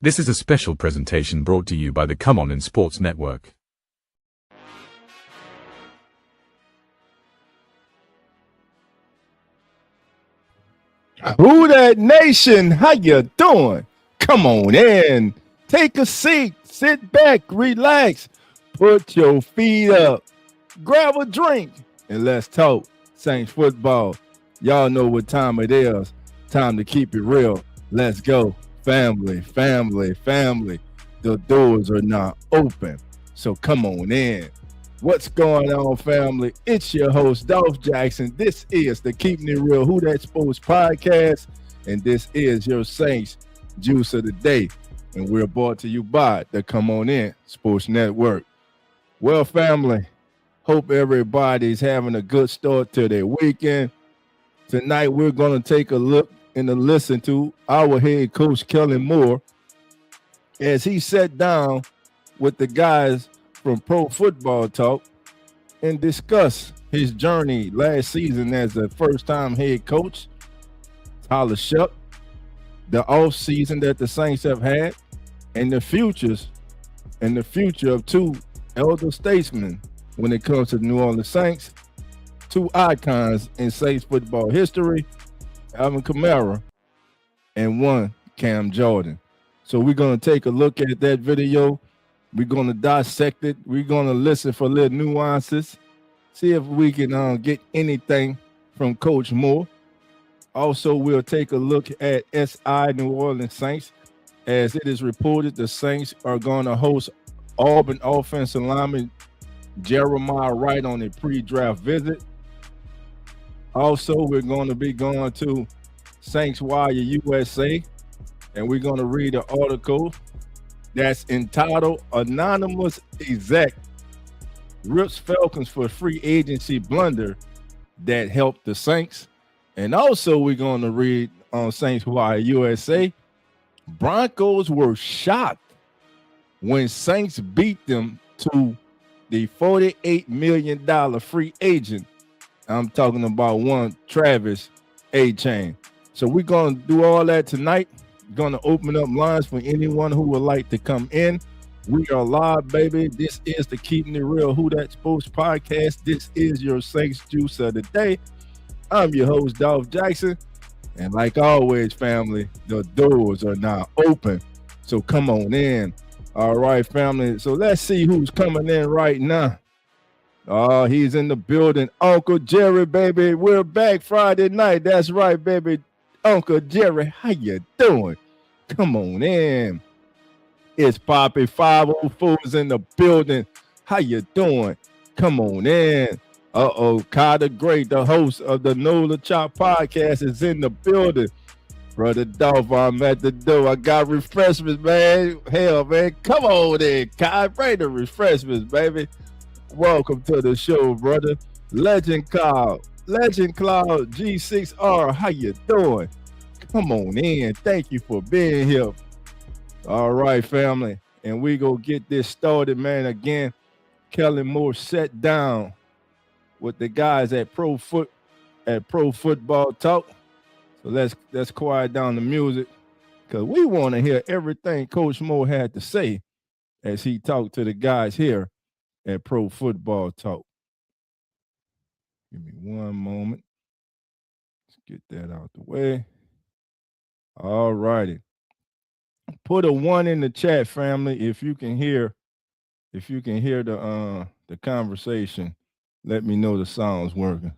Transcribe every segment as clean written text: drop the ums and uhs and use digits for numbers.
This is a special presentation brought to you by the Come On in Sports Network. Who that nation? How you doing? Come on in. Take a seat. Sit back. Relax. Put your feet up. Grab a drink. And let's talk Saints football. Y'all know what time it is. Time to keep it real. Let's go. Family, family, family. The doors are not open. So come on in. What's going on, family? It's your host, Dolph Jackson. This is the Keeping It Real Who That Sports podcast, and this is your Saints Juice of the Day. And we're brought to you by the Come On In Sports Network. Well, family, hope everybody's having a good start to their weekend. Tonight, we're going to take a look and a listen to our head coach, KELLEN Moore, as he sat down with the guys from Pro Football Talk and discuss his journey last season as a first-time head coach, SHOUGH, the off season that the Saints have had, and the future of two elder statesmen when it comes to the New Orleans Saints, two icons in Saints football history, Alvin Kamara and one Cam Jordan. So we're going to take a look at that video. We're going to dissect it. We're going to listen for little nuances, see if we can get anything from Coach Moore. Also, we'll take a look at SI New Orleans Saints. As it is reported, the Saints are going to host Auburn offensive lineman Jeremiah Wright on a pre-draft visit. Also, we're going to be going to Saints Wire USA, and we're going to read an article that's entitled Anonymous Exec Rips Falcons for Free Agency Blunder That Helped the Saints. And also we're going to read on Saints Wire USA, Broncos were shocked when Saints beat them to the $48 million free agent. I'm talking about one Travis A-Chain. So we're going to do all that tonight. Going to open up lines for anyone who would like to come in. We are live, baby. This is the Keeping It Real Who That Sports podcast. This is your Saints Juice of the Day. I'm your host, Dolph Jackson. And like always, family, the doors are now open. So come on in. All right, family. So let's see who's coming in right now. Oh, he's in the building. Uncle Jerry, baby. We're back Friday night. That's right, baby. Uncle Jerry, how you doing? Come on in. It's Poppy 504's in the building. How you doing? Come on in. Carter Great, the host of the Nola Chop podcast, is in the building. Brother Dolph, I'm at the door. I got refreshments, man. Hell, man. Come on in, Kai. Bring the refreshments, baby. Welcome to the show, brother. Legend Cloud G6R, how you doing? Come on in. Thank you for being here. All right, family. And we go get this started, man. Again, KELLEN Moore sat down with the guys at Pro Football Talk. So let's quiet down the music because we want to hear everything Coach Moore had to say as he talked to the guys here at Pro Football Talk. Give me one moment. Let's get that out the way. All righty. Put a 1 in the chat, family, if you can hear the conversation. Let me know the sound's working.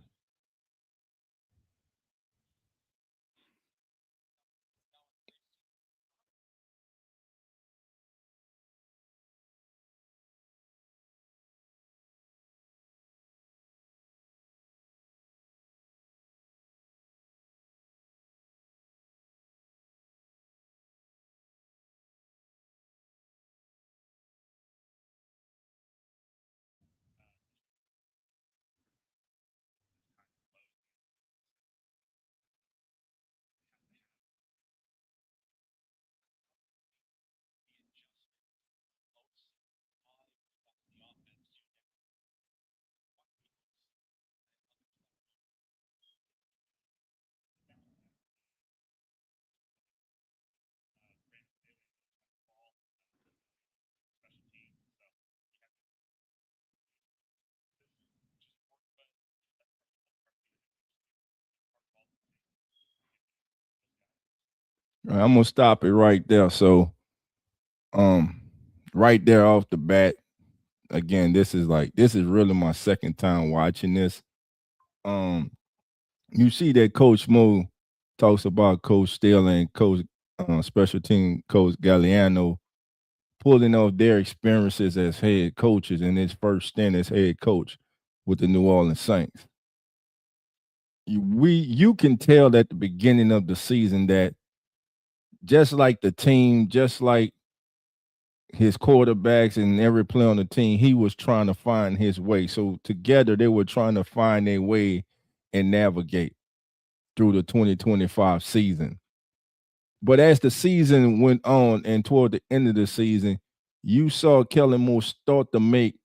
I'm gonna stop it right there. So, um, right there off the bat, again, this is really my second time watching this. Um, you see that Coach Mo talks about Coach Steele and Coach Special Team Coach Galliano pulling off their experiences as head coaches in his first stint as head coach with the New Orleans Saints. You can tell at the beginning of the season that just like the team, just like his quarterbacks and every player on the team, he was trying to find his way. So together they were trying to find their way and navigate through the 2025 season. But as the season went on and toward the end of the season, you saw Kellen Moore start to make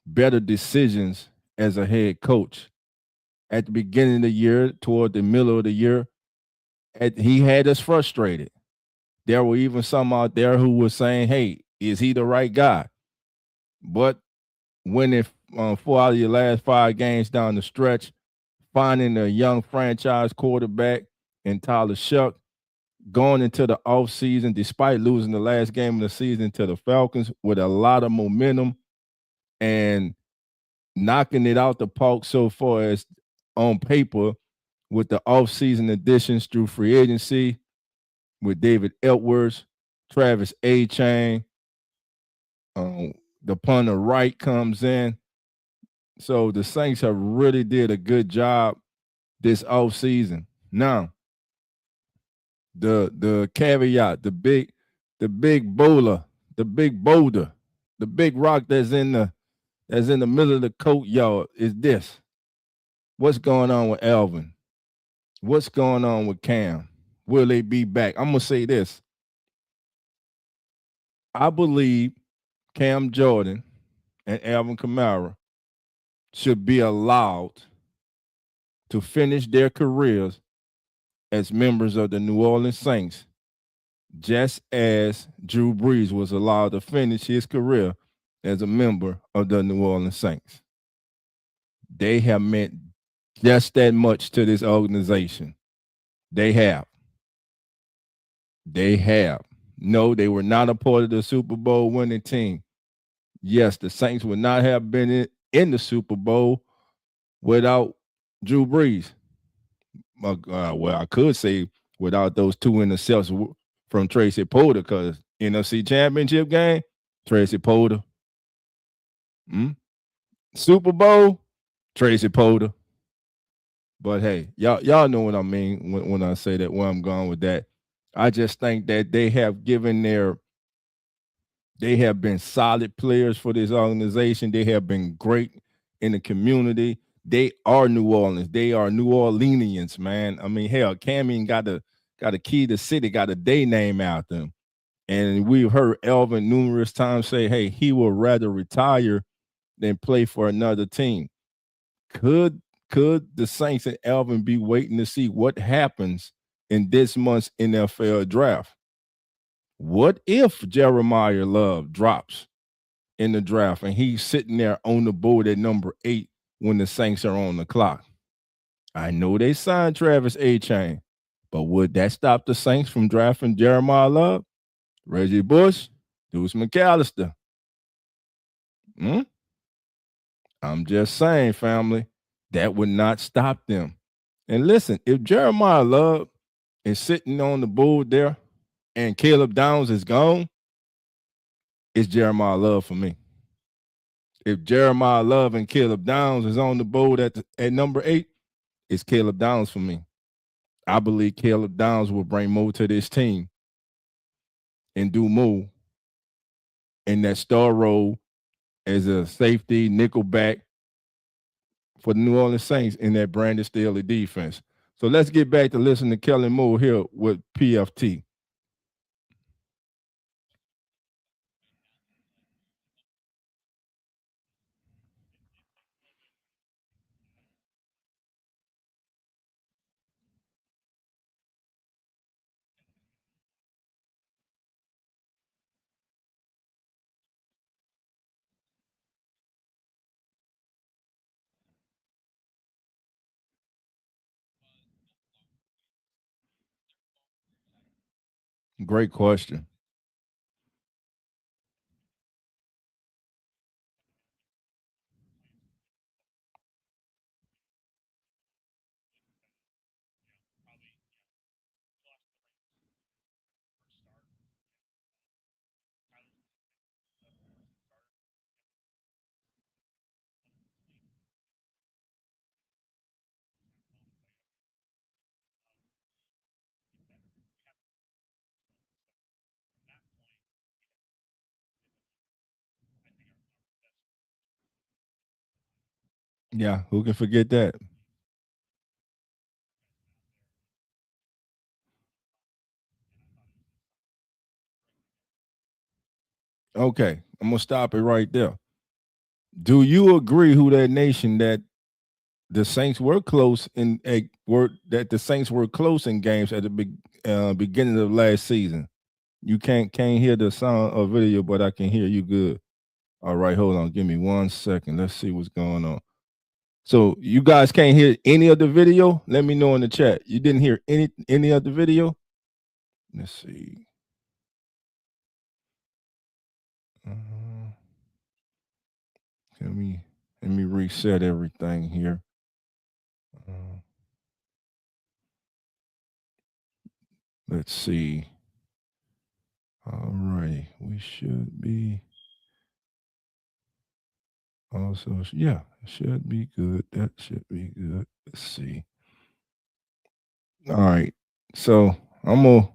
better decisions as a head coach. At the beginning of the year, toward the middle of the year, he had us frustrated. There were even some out there who were saying, "Hey, is he the right guy?" But winning 4 out of your last 5 games down the stretch, finding a young franchise quarterback in Tyler Shuck, going into the offseason, despite losing the last game of the season to the Falcons with a lot of momentum and knocking it out the park so far as on paper with the offseason additions through free agency with David Edwards, Travis A-Chain, the punter Wright comes in. So the Saints have really did a good job this offseason. Now, the caveat, the big bowler, the big boulder, the big rock that's in the middle of the courtyard is this. What's going on with Alvin? What's going on with Cam? Will they be back? I'm gonna say this. I believe Cam Jordan and Alvin Kamara should be allowed to finish their careers as members of the New Orleans Saints, just as Drew Brees was allowed to finish his career as a member of the New Orleans Saints. They have meant just that much to this organization. They have. They have. No, they were not a part of the Super Bowl winning team. Yes, the Saints would not have been in the Super Bowl without Drew Brees. Well, I could say without those 2 interceptions from Tracy Porter, because NFC Championship game, Tracy Porter. Super Bowl, Tracy Porter. But hey, y'all know what I mean when I say that, where I'm going with that. I just think that they have been solid players for this organization. They have been great in the community. They are New Orleans. They are New Orleanians, man. I mean, hell, Cammy got a key to the city, got a day name out them. And we've heard Elvin numerous times say, hey, he would rather retire than play for another team. Could the Saints and Elvin be waiting to see what happens in this month's NFL draft? What if Jeremiah Love drops in the draft and he's sitting there on the board at number 8 when the Saints are on the clock? I know they signed Travis A-Chain, but would that stop the Saints from drafting Jeremiah Love, Reggie Bush, Deuce McAllister? I'm just saying, family, that would not stop them. And listen, if Jeremiah Love is sitting on the board there and Caleb Downs is gone, it's Jeremiah Love for me. If Jeremiah Love and Caleb Downs is on the board at number 8, it's Caleb Downs for me. I believe Caleb Downs will bring more to this team and do more in that star role as a safety nickelback for the New Orleans Saints in that Brandon Staley defense. So let's get back to listening to Kellen Moore here with PFT. Great question. Yeah, who can forget that? Okay, I'm gonna stop it right there. Do you agree who that nation that the Saints were close in were that the Saints were close in games at the beginning of last season? You can't hear the sound of video, but I can hear you good. All right, hold on. Give me 1 second. Let's see what's going on. So you guys can't hear any of the video? Let me know in the chat. You didn't hear any of the video? Let's see. Uh, let me reset everything here. Uh, let's see. All right, we should be also, yeah, it should be good. That should be good. Let's see. All right, so I'm gonna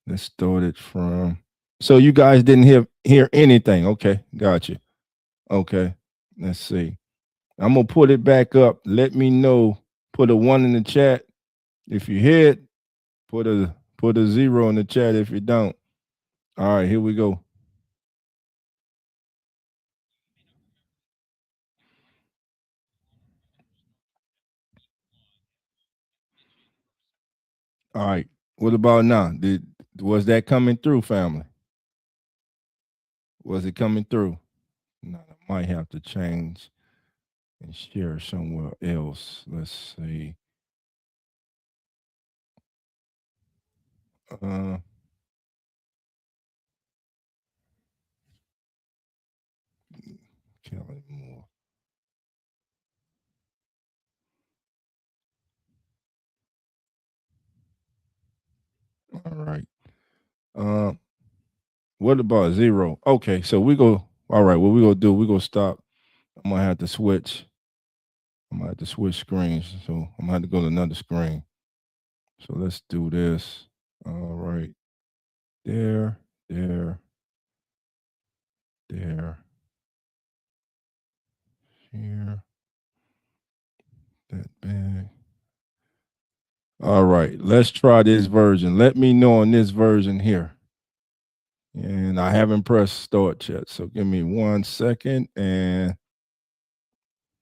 let's start it from. So you guys didn't hear anything? Okay, gotcha. Okay, let's see. I'm gonna put it back up. Let me know. Put a 1 in the chat if you hear it. Put a 0 in the chat if you don't. All right, here we go. All right. What about now? Was that coming through, family? Was it coming through? No, I might have to change and share somewhere else. Let's see. Uh, Kelly Moore. All right. What about 0? Okay, so we go. All right, what we gonna do? We gonna stop. I'm gonna have to switch. I'm gonna have to switch screens. So I'm gonna have to go to another screen. So let's do this. All right. There, there, there, here, that bag. All right, let's try this version. Let me know on this version here. And I haven't pressed start yet. So give me 1 second. And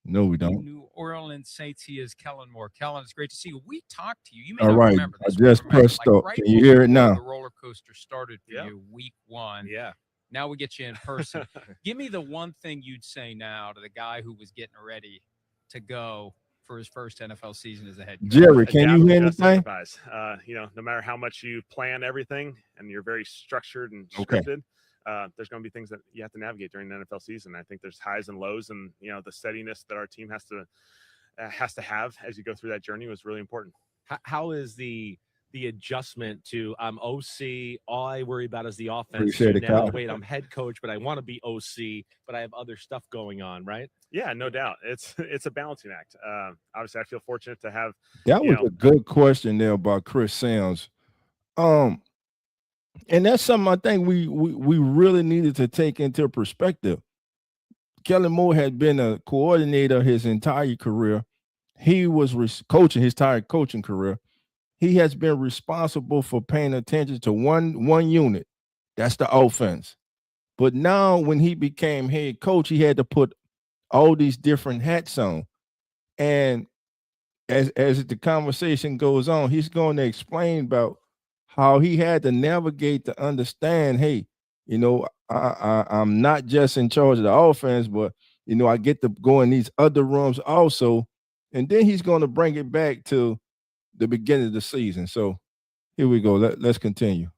no, we don't. New Orleans Saints, he is Kellen Moore. Kellen, it's great to see you. We talked to you. You may All not right, remember I this. just pressed start. Right Can you hear it now? The roller coaster started for you week 1. Yeah. Now we get you in person. Give me the one thing you'd say now to the guy who was getting ready to go for his first NFL season as a head coach. Jerry, can you hear anything? No matter how much you plan everything and you're very structured and scripted, there's going to be things that you have to navigate during the NFL season. I think there's highs and lows, and the steadiness that our team has to have as you go through that journey was really important. How is the adjustment to I'm OC, all I worry about is the offense. Now, wait, I'm head coach, but I want to be OC, but I have other stuff going on, right? Yeah, no doubt. It's a balancing act. Obviously, I feel fortunate to have. That was a good question there about Chris Sims. And that's something I think we really needed to take into perspective. Kellen Moore had been a coordinator his entire career. He was coaching his entire coaching career. He has been responsible for paying attention to one unit. That's the offense. But now when he became head coach, he had to put all these different hats on. And as the conversation goes on, he's going to explain about how he had to navigate to understand, hey, I'm not just in charge of the offense, but I get to go in these other rooms also. And then he's going to bring it back to the beginning of the season. So here we go. Let's continue.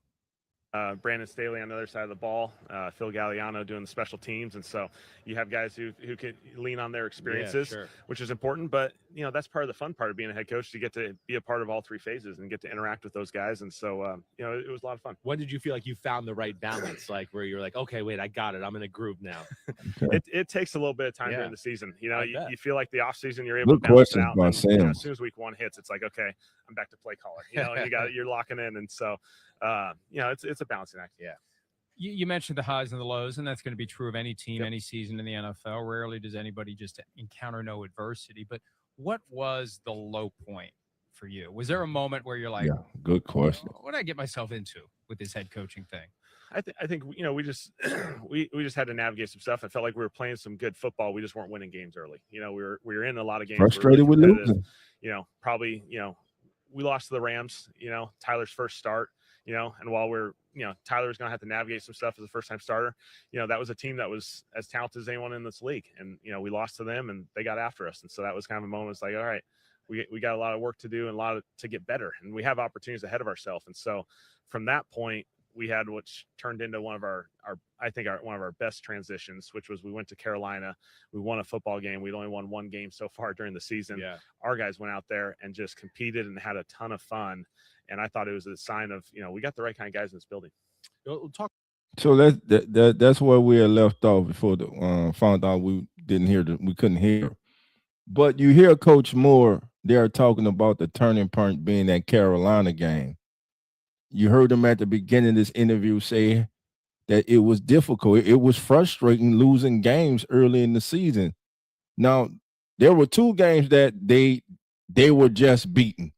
Brandon Staley on the other side of the ball, Phil Galliano doing the special teams. And so you have guys who can lean on their experiences, which is important. But, that's part of the fun part of being a head coach, to get to be a part of all three phases and get to interact with those guys. And so, it was a lot of fun. When did you feel like you found the right balance, like where you're like, okay, wait, I got it, I'm in a groove now? It takes a little bit of time during the season. You feel like the off season, you're able to balance it out. And then, as soon as week 1 hits, it's like, okay, I'm back to play caller, and you're locking in. And so, it's a balancing act. Yeah. You mentioned the highs and the lows, and that's going to be true of any team, any season in the NFL. Rarely does anybody just encounter no adversity. But what was the low point for you? Was there a moment where you're like, good question. What did I get myself into with this head coaching thing? I think we just we just had to navigate some stuff. I felt like we were playing some good football. We just weren't winning games early. We were in a lot of games. Frustrated with losing. Probably we lost to the Rams. Tyler's first start. And while Tyler was going to have to navigate some stuff as a first-time starter, that was a team that was as talented as anyone in this league. And, we lost to them and they got after us. And so that was kind of a moment. It's like, all right, we got a lot of work to do and a lot to get better. And we have opportunities ahead of ourselves. And so from that point, we had what's turned into one of one of our best transitions, which was we went to Carolina. We won a football game. We'd only won one game so far during the season. Yeah. Our guys went out there and just competed and had a ton of fun. And I thought it was a sign of, we got the right kind of guys in this building. We'll talk. So that's where we had left off before found out we couldn't hear. But you hear Coach Moore there talking about the turning point being that Carolina game. You heard him at the beginning of this interview say that it was difficult. It was frustrating losing games early in the season. Now, there were 2 games that they were just beaten.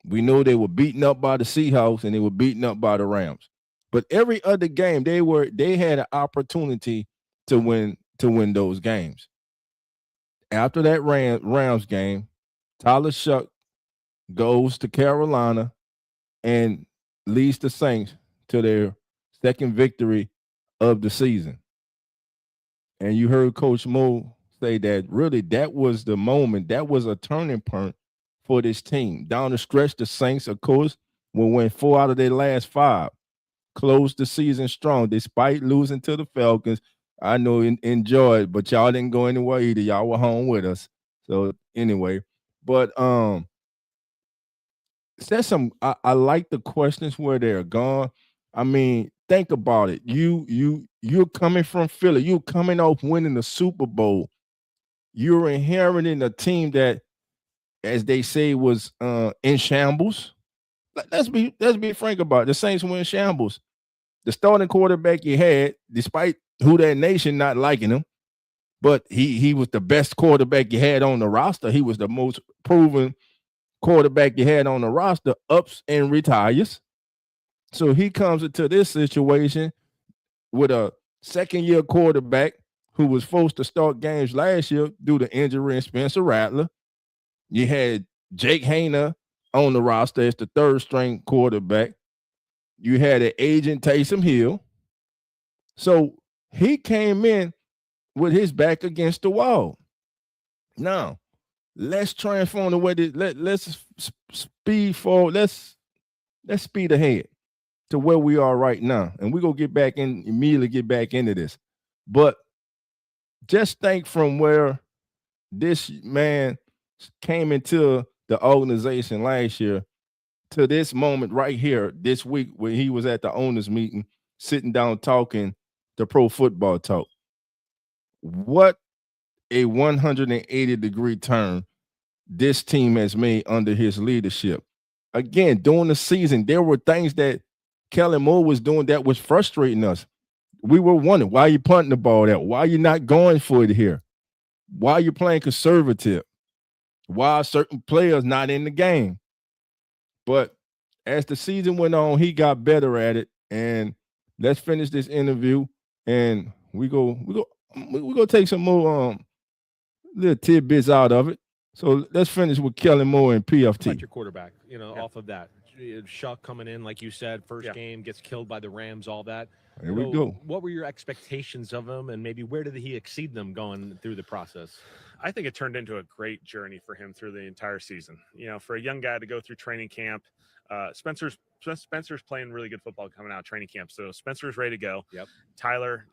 We know they were beaten up by the Seahawks and they were beaten up by the Rams. But every other game, they had an opportunity to win those games. After that Rams game, Tyler SHOUGH goes to Carolina and leads the Saints to their second victory of the season. And you heard Coach Mo say that really that was the moment, that was a turning point for this team. Down the stretch, the Saints, of course, will win 4 out of their last 5. Closed the season strong despite losing to the Falcons. I know enjoyed, but y'all didn't go anywhere either. Y'all were home with us. So anyway, but I like the questions where they're gone. I mean, think about it. You're coming from Philly. You're coming off winning the Super Bowl. You're inheriting a team that, as they say, was in shambles. Let's be frank about it. The Saints were in shambles. The starting quarterback you had, despite who that nation not liking him, but he was the best quarterback you had on the roster. He was the most proven quarterback you had on the roster, ups and retires. So he comes into this situation with a second-year quarterback who was forced to start games last year due to injury in Spencer Rattler. You had Jake Hayner on the roster as the third-string quarterback. You had an agent Taysom Hill. So he came in with his back against the wall. Now, let's transform the way that let's speed forward. Let's speed ahead to where we are right now. And we're gonna immediately get back into this. But just think from where this man came into the organization last year to this moment right here this week when he was at the owners meeting, sitting down talking the Pro Football Talk. What a 180-degree turn this team has made under his leadership. Again, during the season, there were things that Kellen Moore was doing that was frustrating us. We were wondering, why are you punting the ball out? Why are you not going for it here? Why are you playing conservative? Why are certain players not in the game? But as the season went on, he got better at it. And let's finish this interview, and we go take some more little tidbits out of it. So let's finish with Kellen Moore and PFT. Like your quarterback, off of that. SHOUGH coming in, like you said, first game, gets killed by the Rams, all that. Here we go. What were your expectations of him, and maybe where did he exceed them going through the process? I think it turned into a great journey for him through the entire season. For a young guy to go through training camp, Spencer's Spencer's playing really good football coming out of training camp. So Spencer's ready to go. Yep. Tyler,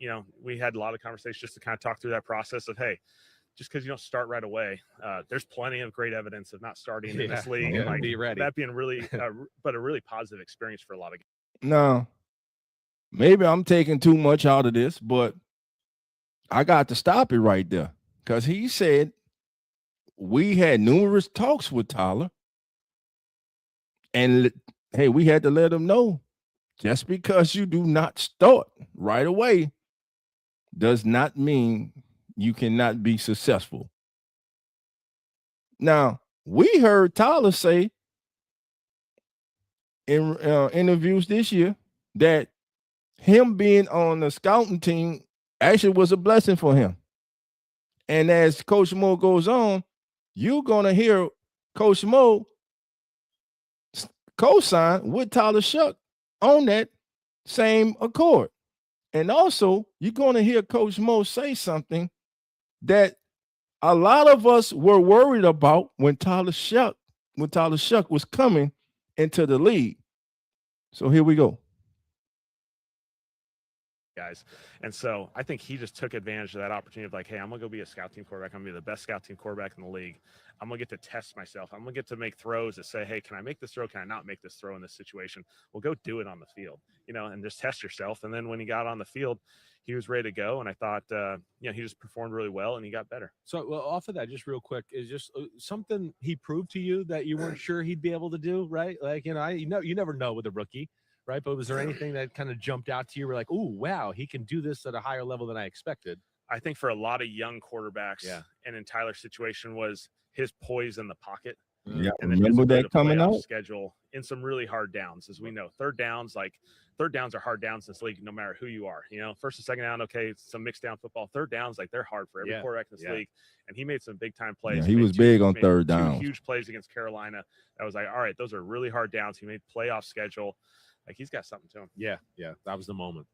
we had a lot of conversations just to kind of talk through that process of, hey, just because you don't start right away, there's plenty of great evidence of not starting in this league. Yeah, Like, be ready. that being really, but a really positive experience for a lot of guys. Now, maybe I'm taking too much out of this, but I got to stop it right there because he said we had numerous talks with Tyler, and hey, we had to let him know just because you do not start right away does not mean you cannot be successful. Now, we heard Tyler say in interviews this year that him being on the scouting team actually was a blessing for him. And as Coach Mo goes on, you're going to hear Coach Mo co-sign with Tyler SHOUGH on that same accord. And also, you're going to hear Coach Mo say something that a lot of us were worried about when Tyler SHOUGH was coming into the league. So here we go. Guys. And so I think he just took advantage of that opportunity of like, hey, I'm going to go be a scout team quarterback. I'm going to be the best scout team quarterback in the league. I'm going to get to test myself. I'm going to get to make throws that say, hey, can I make this throw? Can I not make this throw in this situation? Well, go do it on the field, and just test yourself. And then when he got on the field, he was ready to go. And I thought, he just performed really well and he got better. So off of that, just real quick, is just something he proved to you that you weren't sure he'd be able to do, right? Like, you never know with a rookie. Right. But was there anything that kind of jumped out to you? We're like, oh, wow, he can do this at a higher level than I expected. I think for a lot of young quarterbacks, and in Tyler's situation, was his poise in the pocket. Yeah, and then remember that coming out schedule in some really hard downs, as we know. Third downs are hard downs in this league, no matter who you are. First and second down, okay, some mixed down football. Third downs, like, they're hard for every quarterback in this league. And he made some big time plays. Yeah, he was big on third down. Huge plays against Carolina. That was like, all right, those are really hard downs. He made playoff schedule. Like, he's got something to him. Yeah, that was the moment.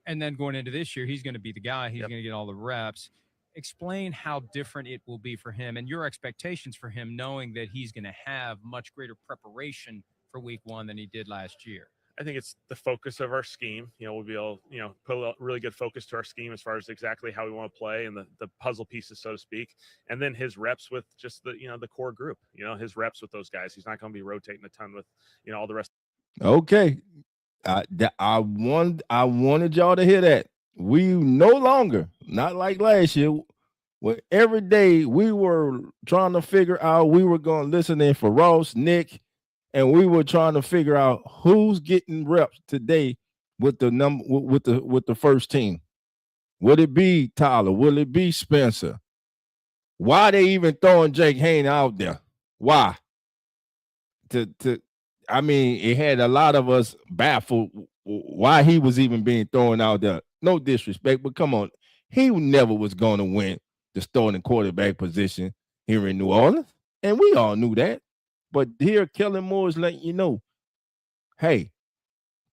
And then going into this year, he's going to be the guy. He's going to get all the reps. Explain how different it will be for him and your expectations for him, knowing that he's going to have much greater preparation for week one than he did last year. I think it's the focus of our scheme. We'll be able, put a really good focus to our scheme as far as exactly how we want to play and the puzzle pieces, so to speak. And then his reps with just the core group, his reps with those guys. He's not going to be rotating a ton with, all the rest. Okay. I wanted y'all to hear that. We no longer, not like last year, where every day we were trying to figure out, we were going to listen in for Ross, Nick, and we were trying to figure out who's getting reps today with the first team. Would it be Tyler? Will it be Spencer? Why they even throwing Jake Hayne out there? Why? I mean, it had a lot of us baffled why he was even being thrown out there. No disrespect, but come on. He never was going to win the starting quarterback position here in New Orleans. And we all knew that. But here, Kellen Moore is letting you know, hey,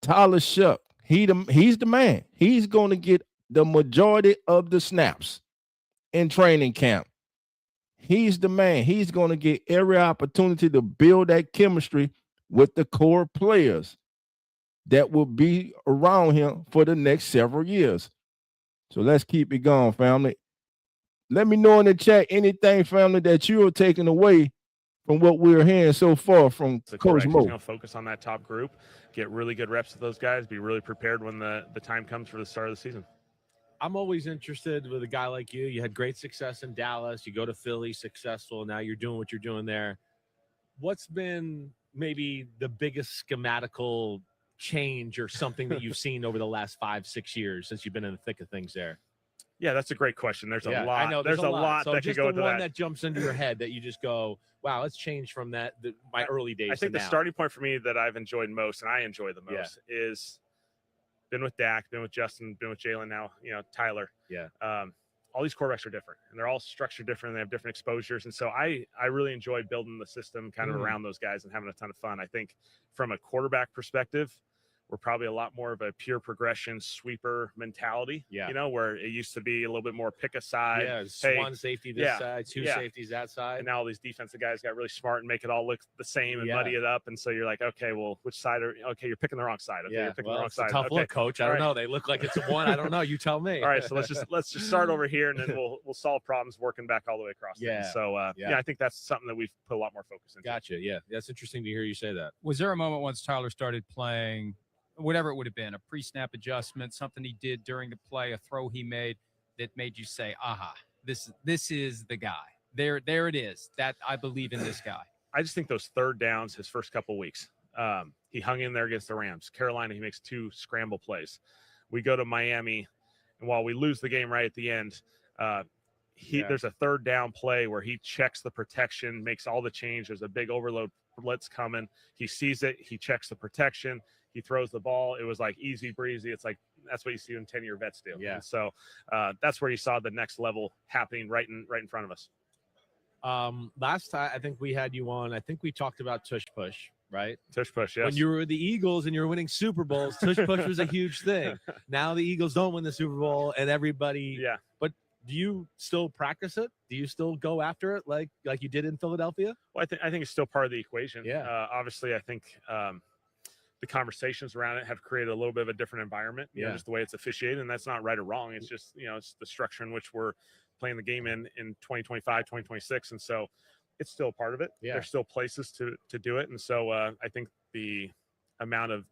Tyler SHOUGH, he's the man. He's going to get the majority of the snaps in training camp. He's the man. He's going to get every opportunity to build that chemistry with the core players that will be around him for the next several years. So let's keep it going, family. Let me know in the chat anything, family, that you are taking away from what we're hearing so far from Coach Mo. He's going to focus on that top group, get really good reps with those guys, be really prepared when the time comes for the start of the season. I'm always interested with a guy like you. You had great success in Dallas. You go to Philly, successful. Now you're doing what you're doing there. What's been maybe the biggest schematical change or something that you've seen over the last 5-6 years since you've been in the thick of things there? Yeah, that's a great question. There's a lot. I know there's a lot so that could go into that. Just the one that jumps into your head that you just go, wow, it's changed from my early days. I think the starting point for me that I've enjoyed most, and I enjoy the most, is been with Dak, been with Justin, been with Jalen, now, Tyler. Yeah. All these quarterbacks are different, and they're all structured different. And they have different exposures. And so I really enjoy building the system kind of around those guys and having a ton of fun. I think from a quarterback perspective, we're probably a lot more of a pure progression sweeper mentality. Yeah. You know, where it used to be a little bit more pick a side. Yeah, Hey, one safety this side, two safeties that side. And now all these defensive guys got really smart and make it all look the same and Yeah. muddy it up. And so you're like, okay, well, which side are you're picking the wrong side. Okay, Yeah, you're picking well, the wrong it's a side. tough Okay. look, coach. I All don't right. know. They look like it's a one. I don't know. You tell me. All right, so let's just start over here, and then we'll solve problems working back all the way across. Yeah. Things. So Yeah. I think that's something that we've put a lot more focus into. Gotcha. Yeah, that's interesting to hear you say that. Was there a moment once Tyler started playing, whatever it would have been, a pre-snap adjustment, something he did during the play, a throw he made that made you say, aha, this is the guy. There it is. That I believe in this guy. I just think those third downs, his first couple weeks, he hung in there against the Rams. Carolina, he makes 2 scramble plays. We go to Miami, and while we lose the game right at the end, there's a third down play where he checks the protection, makes all the change. There's a big overload blitz coming. He sees it. He checks the protection. He throws the ball. It was like easy breezy. It's like that's what you see when 10-year vets do. Yeah. And so that's where you saw the next level happening right in front of us. Last time I think we had you on, I think we talked about tush push, right? Tush push, yes. When you were with the Eagles and you were winning Super Bowls, tush push was a huge thing. Now the Eagles don't win the Super Bowl, and everybody. Yeah. But do you still practice it? Do you still go after it like you did in Philadelphia? Well, I think it's still part of the equation. Yeah. Obviously, I think the conversations around it have created a little bit of a different environment. You know, just the way it's officiated, and that's not right or wrong. It's just it's the structure in which we're playing the game in 2025, 2026, and so it's still a part of it. Yeah. There's still places to do it, and so I think the amount of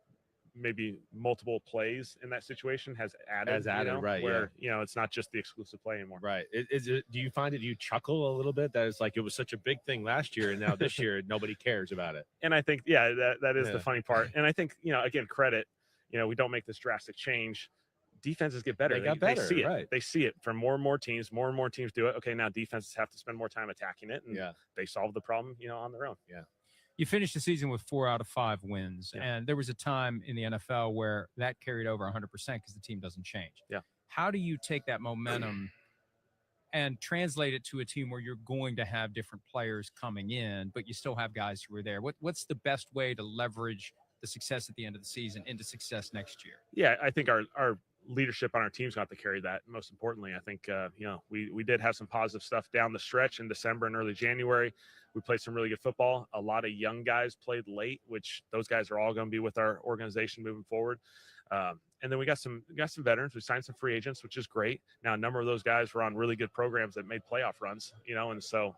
maybe multiple plays in that situation has added, right? Where it's not just the exclusive play anymore. Right. Do you find it? Do you chuckle a little bit that it's like it was such a big thing last year, and now this year nobody cares about it? And I think that is the funny part. And I think again, credit. We don't make this drastic change. Defenses get better. They see it. Right. They see it from more and more teams. More and more teams do it. Okay, now defenses have to spend more time attacking it, and they solve the problem, on their own. Yeah. You finished the season with 4 out of 5 wins, and there was a time in the NFL where that carried over 100% because the team doesn't change. Yeah. How do you take that momentum and translate it to a team where you're going to have different players coming in, but you still have guys who are there? What's the best way to leverage the success at the end of the season into success next year? Yeah, I think our leadership on our team's got to carry that. Most importantly, I think we did have some positive stuff down the stretch in December and early January. We played some really good football. A lot of young guys played late, which those guys are all going to be with our organization moving forward. And then we got some veterans. We signed some free agents, which is great. Now, a number of those guys were on really good programs that made playoff runs, and so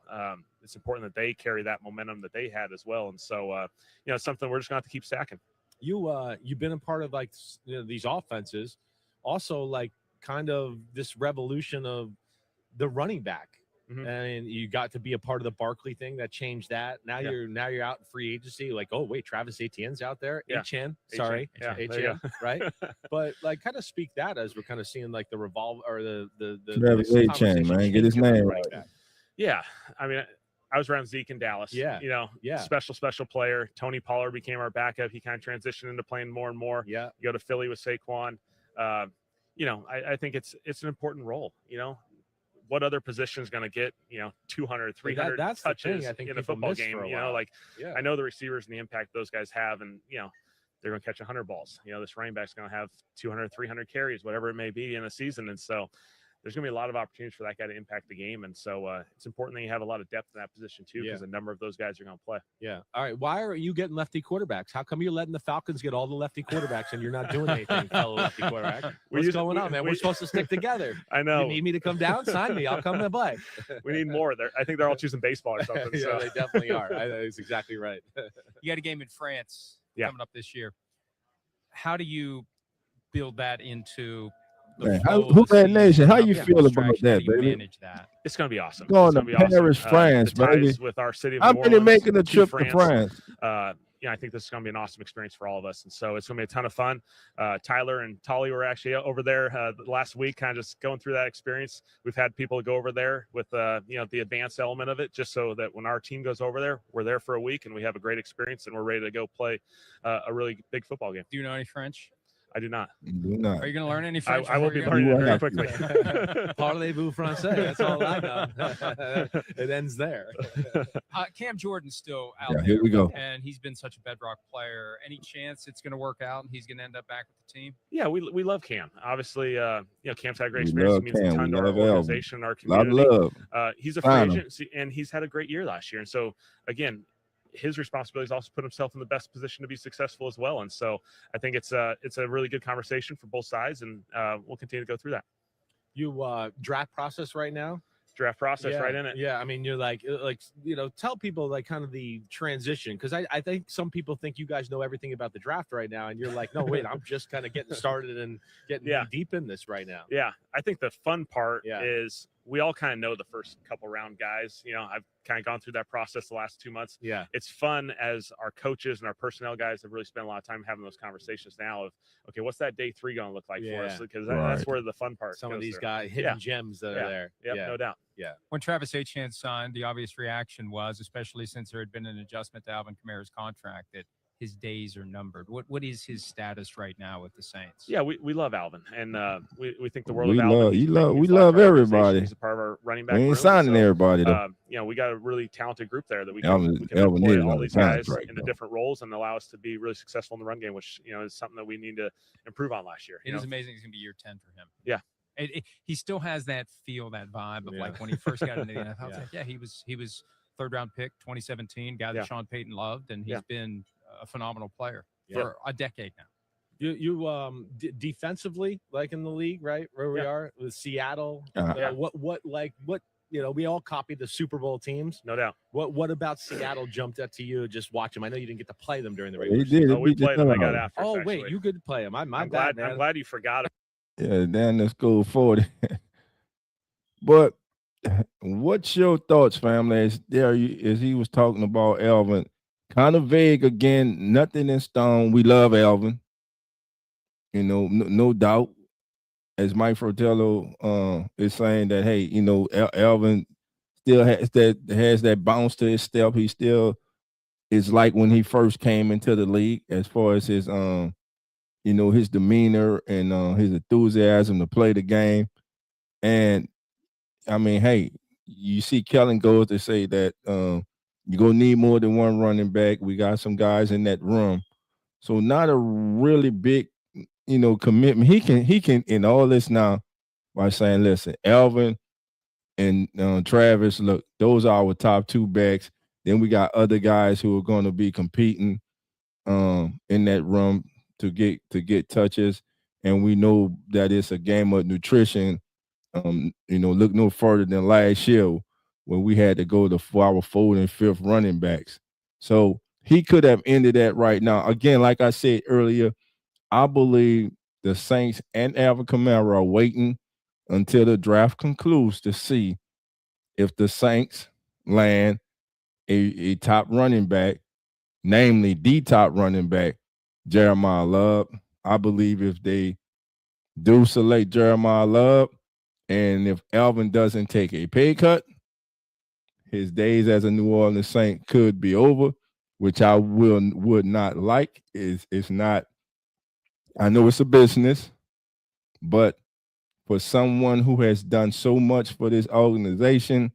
it's important that they carry that momentum that they had as well. And so, it's something we're just going to have to keep stacking. You've been a part of these offenses, also like kind of this revolution of the running back. Mm-hmm. And you got to be a part of the Barkley thing that changed that. Now you're out in free agency. Like, oh wait, Travis Etienne's out there. Etienne, sorry, Etienne, right? But like, kind of speak that as we're kind of seeing like the revolve or the Travis Etienne, man, get his name right. Yeah, I mean, I was around Zeke in Dallas. Yeah, special player. Tony Pollard became our backup. He kind of transitioned into playing more and more. Yeah, you go to Philly with Saquon. I think it's an important role. What other position is going to get 200, 300 that's touches I think in a football game? I know the receivers and the impact those guys have, and they're going to catch 100 balls. This running back's going to have 200, 300 carries, whatever it may be in a season, and so there's going to be a lot of opportunities for that guy to impact the game. And so it's important that you have a lot of depth in that position too, because a number of those guys are going to play. Yeah. All right. Why are you getting lefty quarterbacks? How come you're letting the Falcons get all the lefty quarterbacks and you're not doing anything, fellow lefty quarterback? What's going on, man? We're supposed to stick together. I know. You need me to come down? Sign me. I'll come to play. We need more. I think they're all choosing baseball or something. Yeah, they definitely are. That's exactly right. You got a game in France coming up this year. How do you build that into Who that nation? How you feel about that, baby? Manage that? It's going to be awesome. Going to Paris, France, baby. With our city of I'm New Orleans making a trip to France. I think this is going to be an awesome experience for all of us. And so it's going to be a ton of fun. Tyler and Tolly were actually over there last week, kind of just going through that experience. We've had people go over there with, the advanced element of it, just so that when our team goes over there, we're there for a week and we have a great experience and we're ready to go play a really big football game. Do you know any French? I do not. Do not. Are you going to learn any French? I will before be you go? learning You it will very have to. quickly. Parlez-vous français? That's all I know. It ends there. Cam Jordan's still out Yeah, there. here we go. And he's been such a bedrock player. Any chance it's going to work out and he's going to end up back with the team? Yeah, we love Cam. Obviously, Cam's had a great We experience. love He means a Cam. ton We to our love Alvin. organization, our A lot of community. love. He's a Sign free him. agent, and he's had a great year last year. And so, again, his responsibility is also put himself in the best position to be successful as well. And so, I think it's a really good conversation for both sides, and we'll continue to go through that. You draft process right now? Draft process Yeah, right in it. Yeah, I mean, you're like tell people like kind of the transition, because I think some people think you guys know everything about the draft right now, and you're like, no, wait, I'm just kind of getting started and getting deep in this right now. Yeah, I think the fun part Yeah. is we all kind of know the first couple round guys. I've kind of gone through that process the last 2 months. Yeah. It's fun as our coaches and our personnel guys have really spent a lot of time having those conversations now of, okay, what's that day 3 going to look like for us? Because that's where the fun part Some of goes these through. guys, hidden gems that are there. Yep, no doubt. Yeah. When Travis Etienne signed, the obvious reaction was, especially since there had been an adjustment to Alvin Kamara's contract, that his days are numbered. What is his status right now with the Saints? Yeah, we love Alvin, and we think the world We of Alvin. love- He's you love- making we his life love for our organization. everybody. He's a part of our running back We ain't room, signing so, everybody, though. we got a really talented group there that we Alvin can is deploy all on the these guys contract, into though. different roles and allow us to be really successful in the run game, which is something that we need to improve on last year. It is amazing. It's going to be year 10 for him. Yeah. He still has that feel, that vibe of like when he first got into the NFL. It's like, he was third round pick, 2017, guy that Sean Payton loved, and he's been a phenomenal player for a decade now. You defensively, like in the league, right where we are with Seattle. What we all copied the Super Bowl teams, no doubt. What about Seattle jumped out to you? Just watch them. I know you didn't get to play them during the He regular did. season. He Oh, we beat the played them. hell I got out of after. Oh us, wait, actually. you could play them. I'm glad. bad, man. I'm glad you forgot it. Yeah, down the school 40. But what's your thoughts, family? As he was talking about Alvin, kind of vague again, nothing in stone. We love Alvin. No doubt. As Mike Fratello is saying that, hey, Alvin still has that bounce to his step. He still is like when he first came into the league, as far as his his demeanor and his enthusiasm to play the game. And I mean, hey, you see Kellen goes to say that you're gonna need more than one running back. We got some guys in that room. So not a really big, commitment. He can in all this now by saying, listen, Alvin and Travis, look, those are our top 2 backs. Then we got other guys who are going to be competing in that room to get touches, and we know that it's a game of nutrition. Look no further than last year when we had to go for our 4th and 5th running backs. So he could have ended that right now. Again, like I said earlier, I believe the Saints and Alvin Kamara are waiting until the draft concludes to see if the Saints land a top running back, namely the top running back, Jeremiah Love. I believe if they do select Jeremiah Love, and if Alvin doesn't take a pay cut, his days as a New Orleans Saint could be over, which I would not like. It's not. I know it's a business, but for someone who has done so much for this organization,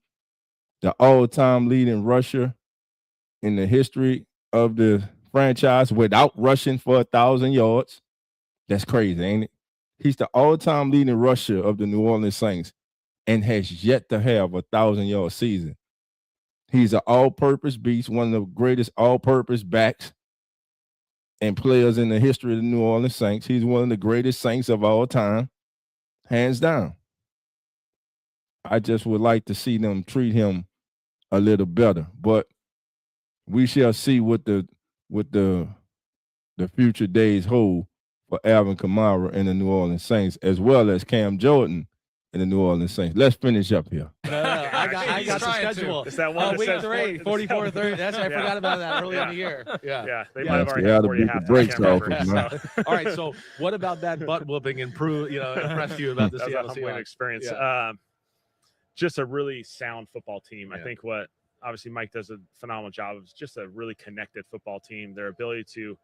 the all-time leading rusher in the history of the franchise without rushing for 1,000 yards, that's crazy, ain't it? He's the all-time leading rusher of the New Orleans Saints and has yet to have a 1,000-yard season. He's an all-purpose beast, one of the greatest all-purpose backs and players in the history of the New Orleans Saints. He's one of the greatest Saints of all time, hands down. I just would like to see them treat him a little better, but we shall see what the future days hold for Alvin Kamara and the New Orleans Saints, as well as Cam Jordan and the New Orleans Saints. Let's finish up here. No, I got the schedule. It's that one that week says 3, 44, 30. I forgot about that early in the year. Yeah, they might have already Yeah, had the 40 big breaks halftime. off, All right, so what about that butt whooping impressed you about the That was a Seattle humbling Seahawks? experience. Yeah. Just a really sound football team. Yeah. I think obviously Mike does a phenomenal job of just a really connected football team. Their ability to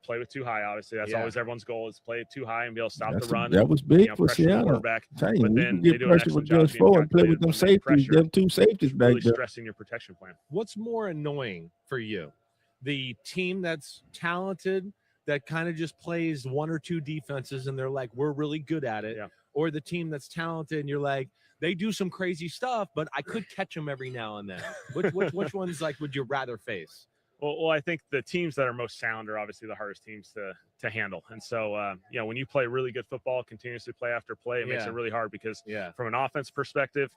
Play with too high. Obviously, that's always everyone's goal is play too high and be able to stop the run. That was big for pressure the Seattle. quarterback. But then you they get do an pressure with excellent job Judge being Four and play calculated with them when they safeties. pressure, Them two safeties back really there. stressing your protection plan. What's more annoying for you? The team that's talented that kind of just plays one or two defenses and they're like, we're really good at it. Yeah. Or the team that's talented and you're like, they do some crazy stuff, but I could catch them every now and then. Which ones like would you rather face? Well, I think the teams that are most sound are obviously the hardest teams to handle. And so, when you play really good football, continuously play after play, it makes it really hard because from an offense perspective,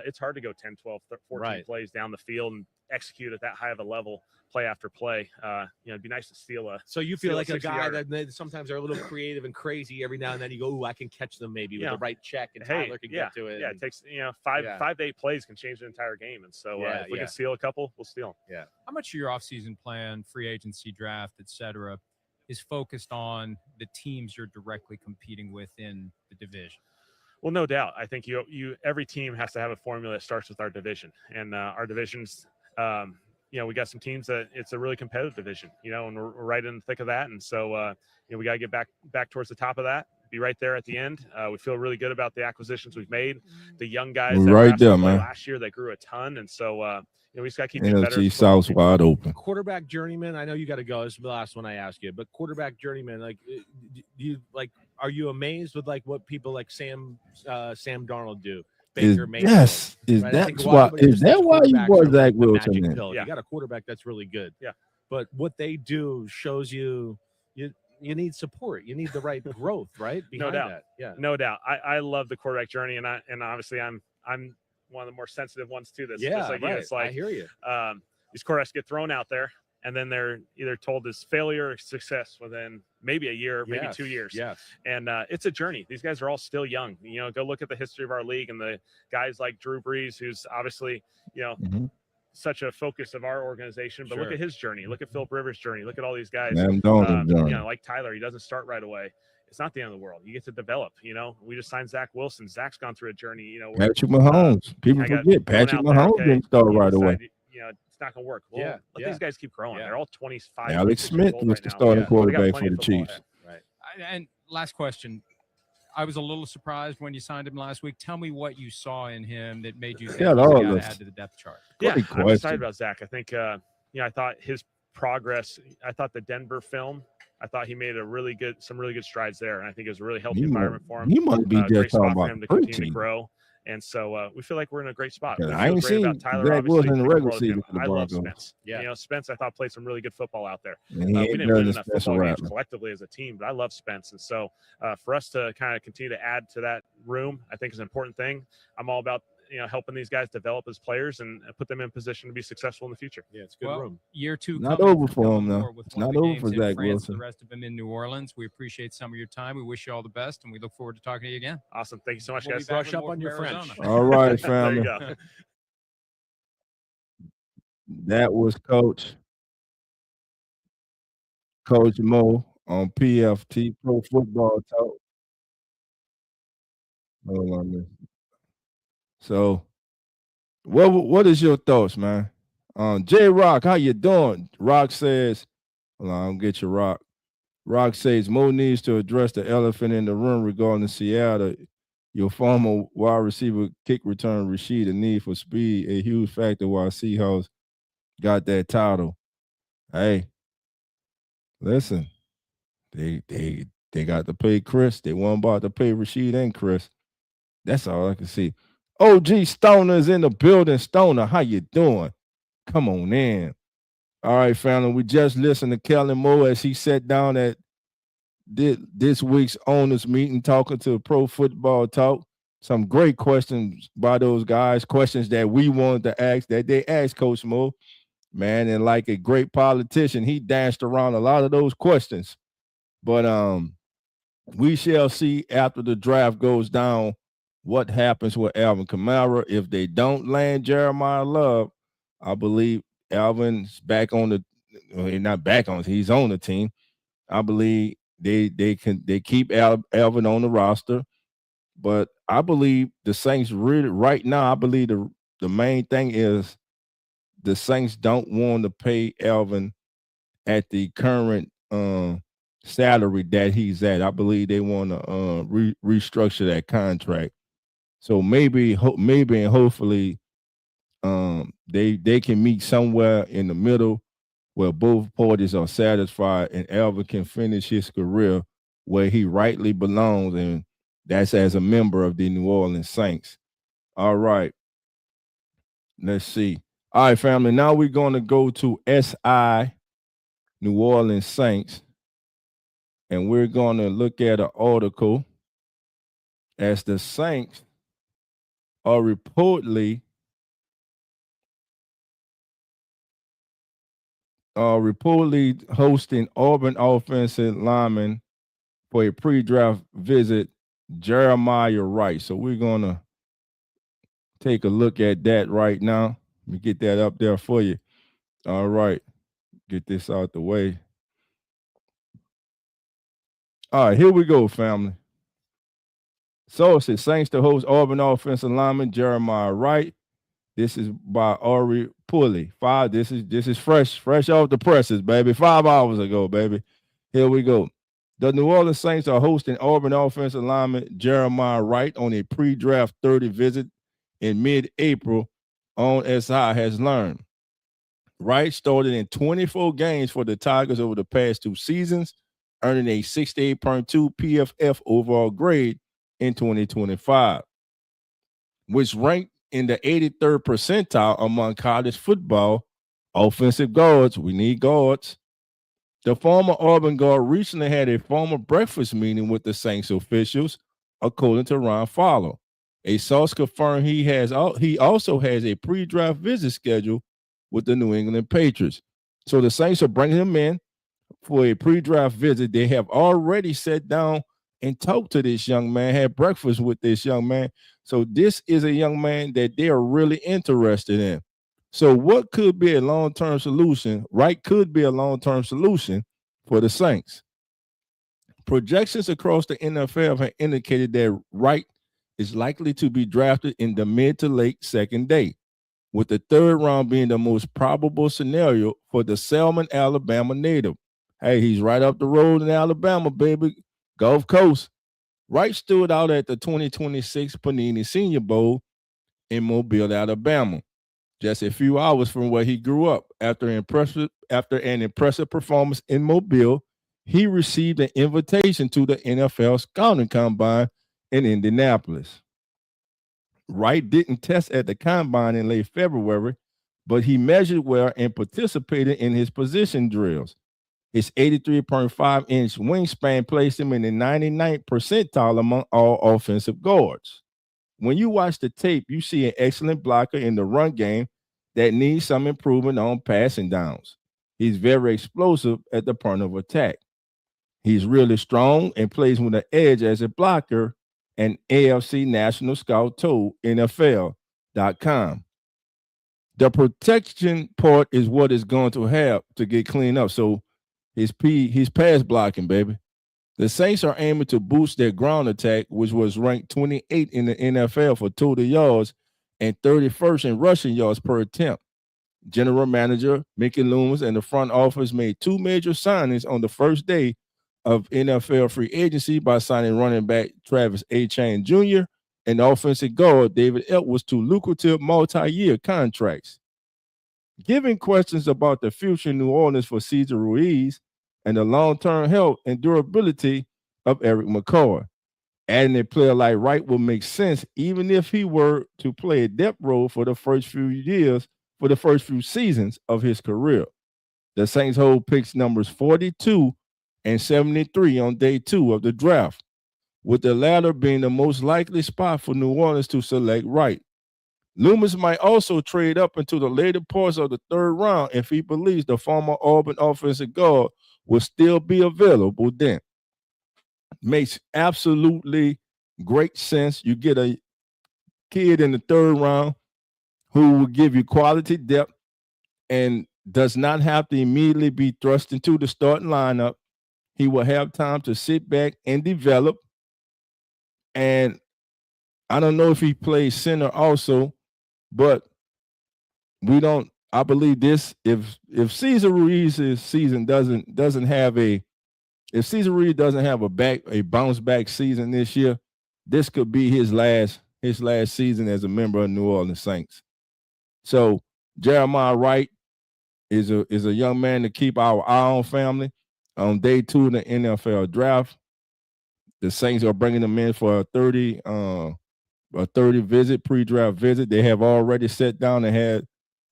it's hard to go 10, 12, 14 plays down the field and execute at that high of a level, play after play. It'd be nice to steal a. So you feel like a guy that sometimes are a little creative and crazy every now and then you go, I can catch them maybe with the right check and Tyler can get to it. Yeah, it takes, 5 to 8 plays can change the entire game. And so if we can steal a couple, we'll steal them. Yeah. How much of your offseason plan, free agency draft, et cetera, is focused on the teams you're directly competing with in the division? Well, no doubt. I think every team has to have a formula that starts with our division, and our divisions. We got some teams that it's a really competitive division, and we're right in the thick of that. And so, we got to get back towards the top of that, be right there at the end. We feel really good about the acquisitions we've made. The young guys that right there, man. Last year, they grew a ton. And so, we just got to keep getting better. NFC South's wide open. Quarterback journeyman. I know you got to go. This is the last one I ask you, but quarterback journeyman, are you amazed with what people like Sam Darnold do? Baker Mayfield, yes, is right? that why you brought Zach Wilson in? You got a quarterback that's really good. Yeah, but what they do shows you need support. You need the right growth, right? No doubt. That. Yeah, no doubt. I love the quarterback journey, and obviously I'm one of the more sensitive ones to this. Yeah, right. It's like I hear you. These quarterbacks get thrown out there, and then they're either told as failure or success within maybe a year, maybe 2 years. Yes. And it's a journey. These guys are all still young. Go look at the history of our league and the guys like Drew Brees, who's obviously, such a focus of our organization. But look at his journey. Look at Philip Rivers' journey. Look at all these guys. Like Tyler, he doesn't start right away. It's not the end of the world. You get to develop. We just signed Zach Wilson. Zach's gone through a journey. Patrick Mahomes. People forget Patrick Mahomes didn't start right away. It's not going to work. Well, let these guys keep growing. They're all 25. Alex Smith was the starting quarterback for the Chiefs. Right. And last question. I was a little surprised when you signed him last week. Tell me what you saw in him that made you think you got to add to the depth chart. I'm excited about Zach. I think, I thought his progress, I thought the Denver film, I thought he made some really good strides there. And I think it was a really healthy environment for him. He might be just talking about him to continue to grow. And so we feel like we're in a great spot. I ain't seen Zach Wilson in the regular season for the Broncos. Broncos. Spence. Yeah. Spence, I thought, played some really good football out there. We didn't win enough football games collectively as a team, but I love Spence. And so for us to kind of continue to add to that room, I think is an important thing. I'm all about helping these guys develop as players and put them in position to be successful in the future. Yeah, it's a good room. Year 2 not over for him though. It's not over for Zach Wilson. The rest of them in New Orleans. We appreciate some of your time. We wish you all the best, and we look forward to talking to you again. Awesome. Thank you so much, guys. Brush up on your French. All right, family. There you go. That was Coach Mo on PFT Pro Football Talk. Hold on a minute. So, what is your thoughts, man? J Rock, how you doing? Rock says, hold on, I'll get you, Rock. Rock says Mo needs to address the elephant in the room regarding Seattle. Your former wide receiver kick return Rashid, a need for speed, a huge factor why Seahawks got that title. Hey, listen, they got to pay Chris. They weren't about to pay Rashid and Chris. That's all I can see. OG Stoner's in the building. Stoner, how you doing? Come on in. All right, family. We just listened to Kellen Moore as he sat down at this week's owners meeting talking to Pro Football Talk. Some great questions by those guys, questions that we wanted to ask, that they asked Coach Moore. Man, and like a great politician, he danced around a lot of those questions. But we shall see after the draft goes down what happens with Alvin Kamara. If they don't land Jeremiah Love, I believe Alvin's back on not back on, he's on the team. I believe they keep Alvin on the roster. But I believe the Saints really right now, I believe the main thing is the Saints don't want to pay Alvin at the current salary that he's at. I believe they want to restructure that contract. So maybe and hopefully they can meet somewhere in the middle where both parties are satisfied and Alvin can finish his career where he rightly belongs, and that's as a member of the New Orleans Saints. All right. Let's see. All right, family. Now we're going to go to SI New Orleans Saints, and we're going to look at an article as the Saints are reportedly hosting Auburn offensive lineman for a pre-draft visit, Jeremiah Wright. So we're going to take a look at that right now. Let me get that up there for you. All right. Get this out the way. All right, here we go, family. So it says Saints to host Auburn offensive lineman Jeremiah Wright. This is by Ari Pulley. This is fresh off the presses, baby. 5 hours ago, baby. Here we go. The New Orleans Saints are hosting Auburn offensive lineman Jeremiah Wright on a pre-draft 30 visit in mid-April, on SI has learned. Wright started in 24 games for the Tigers over the past 2 seasons, earning a 68.2 PFF overall grade in 2025, which ranked in the 83rd percentile among college football offensive guards. We need guards. The former Auburn guard recently had a formal breakfast meeting with the Saints officials, according to Ron Fowler. A source confirmed he also has a pre-draft visit scheduled with the New England Patriots. So the Saints are bringing him in for a pre-draft visit. They have already sat down and talked to this young man, had breakfast with this young man. So this is a young man that they are really interested in. So what could be a long-term solution? Wright could be a long-term solution for the Saints. Projections across the NFL have indicated that Wright is likely to be drafted in the mid to late second day, with the third round being the most probable scenario for the Selma, Alabama native. Hey, he's right up the road in Alabama, baby. Gulf Coast. Wright stood out at the 2026 Panini Senior Bowl in Mobile, Alabama, just a few hours from where he grew up. After an impressive performance in Mobile, he received an invitation to the NFL Scouting Combine in Indianapolis. Wright didn't test at the Combine in late February, but he measured well and participated in his position drills. His 83.5-inch wingspan placed him in the 99th percentile among all offensive guards. When you watch the tape, you see an excellent blocker in the run game that needs some improvement on passing downs. He's very explosive at the point of attack. He's really strong and plays with an edge as a blocker, and AFC National Scout told NFL.com. The protection part is what is going to have to get cleaned up. So he's pass blocking, baby. The Saints are aiming to boost their ground attack, which was ranked 28 in the NFL for total yards and 31st in rushing yards per attempt. General Manager Mickey Loomis and the front office made 2 major signings on the first day of NFL free agency by signing running back Travis Etienne Jr. and offensive guard David Edwards to lucrative multi-year contracts. Given questions about the future in New Orleans for Cesar Ruiz and the long-term health and durability of Eric McCoy, adding a player like Wright will make sense even if he were to play a depth role for the first few seasons of his career. The Saints hold picks numbers 42 and 73 on day 2 of the draft, with the latter being the most likely spot for New Orleans to select Wright. Loomis might also trade up into the later parts of the 3rd round if he believes the former Auburn offensive guard will still be available then. Makes absolutely great sense. You get a kid in the 3rd round who will give you quality depth and does not have to immediately be thrust into the starting lineup. He will have time to sit back and develop. And I don't know if he plays center also, but I believe this. If Cesar Ruiz's season doesn't have a if Cesar Ruiz doesn't have a bounce back season this year, this could be his last season as a member of New Orleans Saints. So Jeremiah Wright is a young man to keep our eye on, family. On day 2 of the NFL draft, the Saints are bringing him in for a 30 visit, pre-draft visit. They have already sat down and had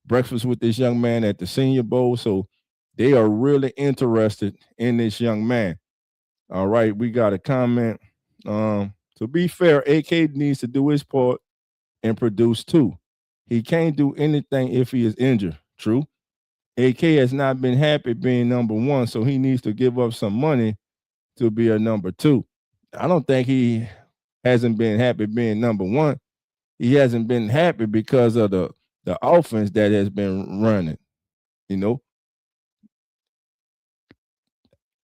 breakfast with this young man at the Senior Bowl. So they are really interested in this young man. All right, we got a comment. To be fair, AK needs to do his part and produce too. He can't do anything if he is injured. True. AK has not been happy being number 1, so he needs to give up some money to be a number 2. I don't think he hasn't been happy being number 1. He hasn't been happy because of the offense that has been running. You know,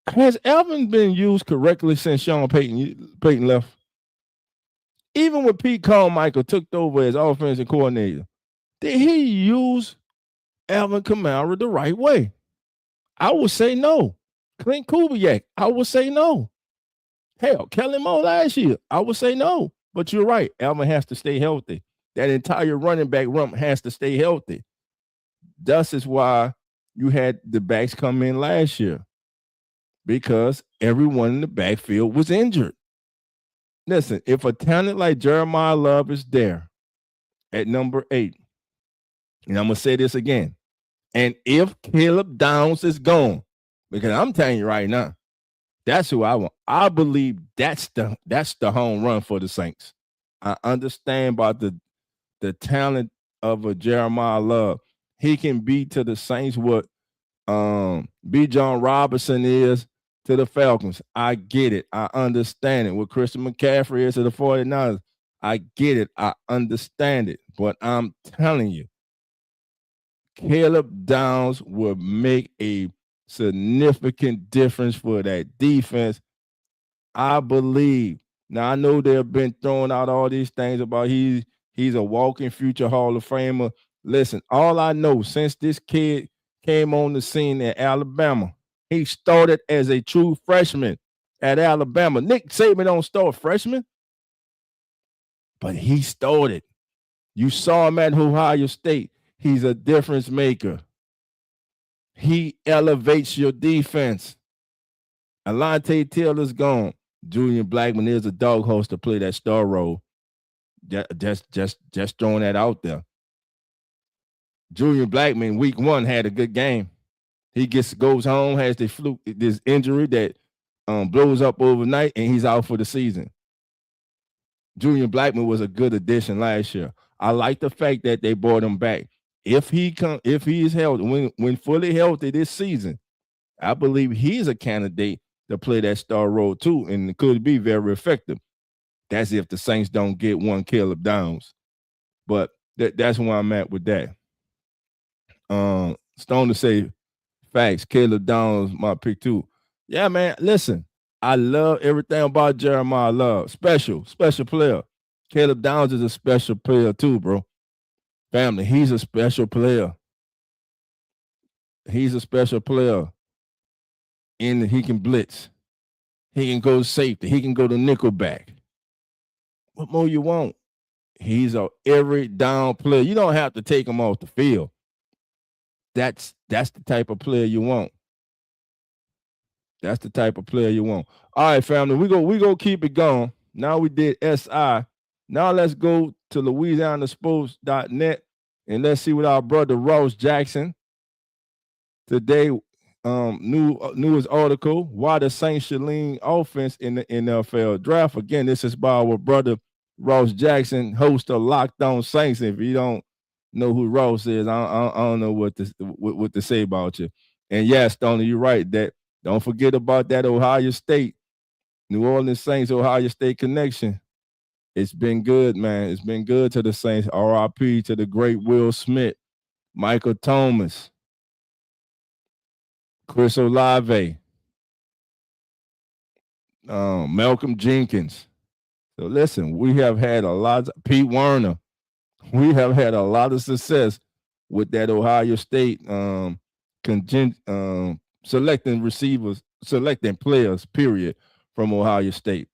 has Alvin been used correctly since Sean Payton left? Even when Pete Carmichael took over as offensive coordinator, did he use Alvin Kamara the right way? I would say no. Clint Kubiak, I would say no. Hell, Kellen Moore last year, I would say no. But you're right. Alvin has to stay healthy. That entire running back room has to stay healthy. Thus is why you had the backs come in last year, because everyone in the backfield was injured. Listen, if a talent like Jeremiah Love is there at number 8, and I'm going to say this again, and if Caleb Downs is gone, because I'm telling you right now, that's who I want. I believe that's the home run for the Saints. I understand about the talent of a Jeremiah Love. He can be to the Saints what B. John Robinson is to the Falcons. I get it. I understand it. What Christian McCaffrey is to the 49ers. I get it. I understand it. But I'm telling you, Caleb Downs will make a significant difference for that defense. I believe. Now, I know they've been throwing out all these things about he's a walking future Hall of Famer. Listen, all I know, since this kid came on the scene at Alabama, he started as a true freshman at Alabama. Nick Saban don't start freshman, but he started. You saw him at Ohio State. He's a difference maker. He elevates your defense. Alontae Taylor's gone. Julian Blackmon is a dog horse to play that star role. Just throwing that out there. Julian Blackmon, week 1, had a good game. He goes home, has this injury that blows up overnight, and he's out for the season. Julian Blackmon was a good addition last year. I like the fact that they brought him back. If he is healthy, when fully healthy this season, I believe he's a candidate to play that star role too, and it could be very effective. That's if the Saints don't get one Caleb Downs. But that's where I'm at with that. Stone to say facts. Caleb Downs my pick too. Yeah, man. Listen, I love everything about Jeremiah Love. Special player. Caleb Downs is a special player too, bro. Family, he's a special player. He's a special player. And he can blitz. He can go safety. He can go to nickelback. What more you want? He's a every down player. You don't have to take him off the field. That's the type of player you want. That's the type of player you want. All right, family, we go keep it going. Now we did SI. Now let's go to LouisianaSports.net and let's see what our brother Ross Jackson today. Newest article: Why the Saints should lean offense in the NFL draft. Again, this is by our brother Ross Jackson, host of Locked On Saints. If you don't know who Ross is, I don't know what to say about you. And yes, Stoney, you're right. That don't forget about that Ohio State, New Orleans Saints, Ohio State connection. It's been good, man. It's been good to the Saints. RIP to the great Will Smith, Michael Thomas, Chris Olave, Malcolm Jenkins. So listen, we have had a lot of Pete Werner. We have had a lot of success with that Ohio State selecting players, period, from Ohio State.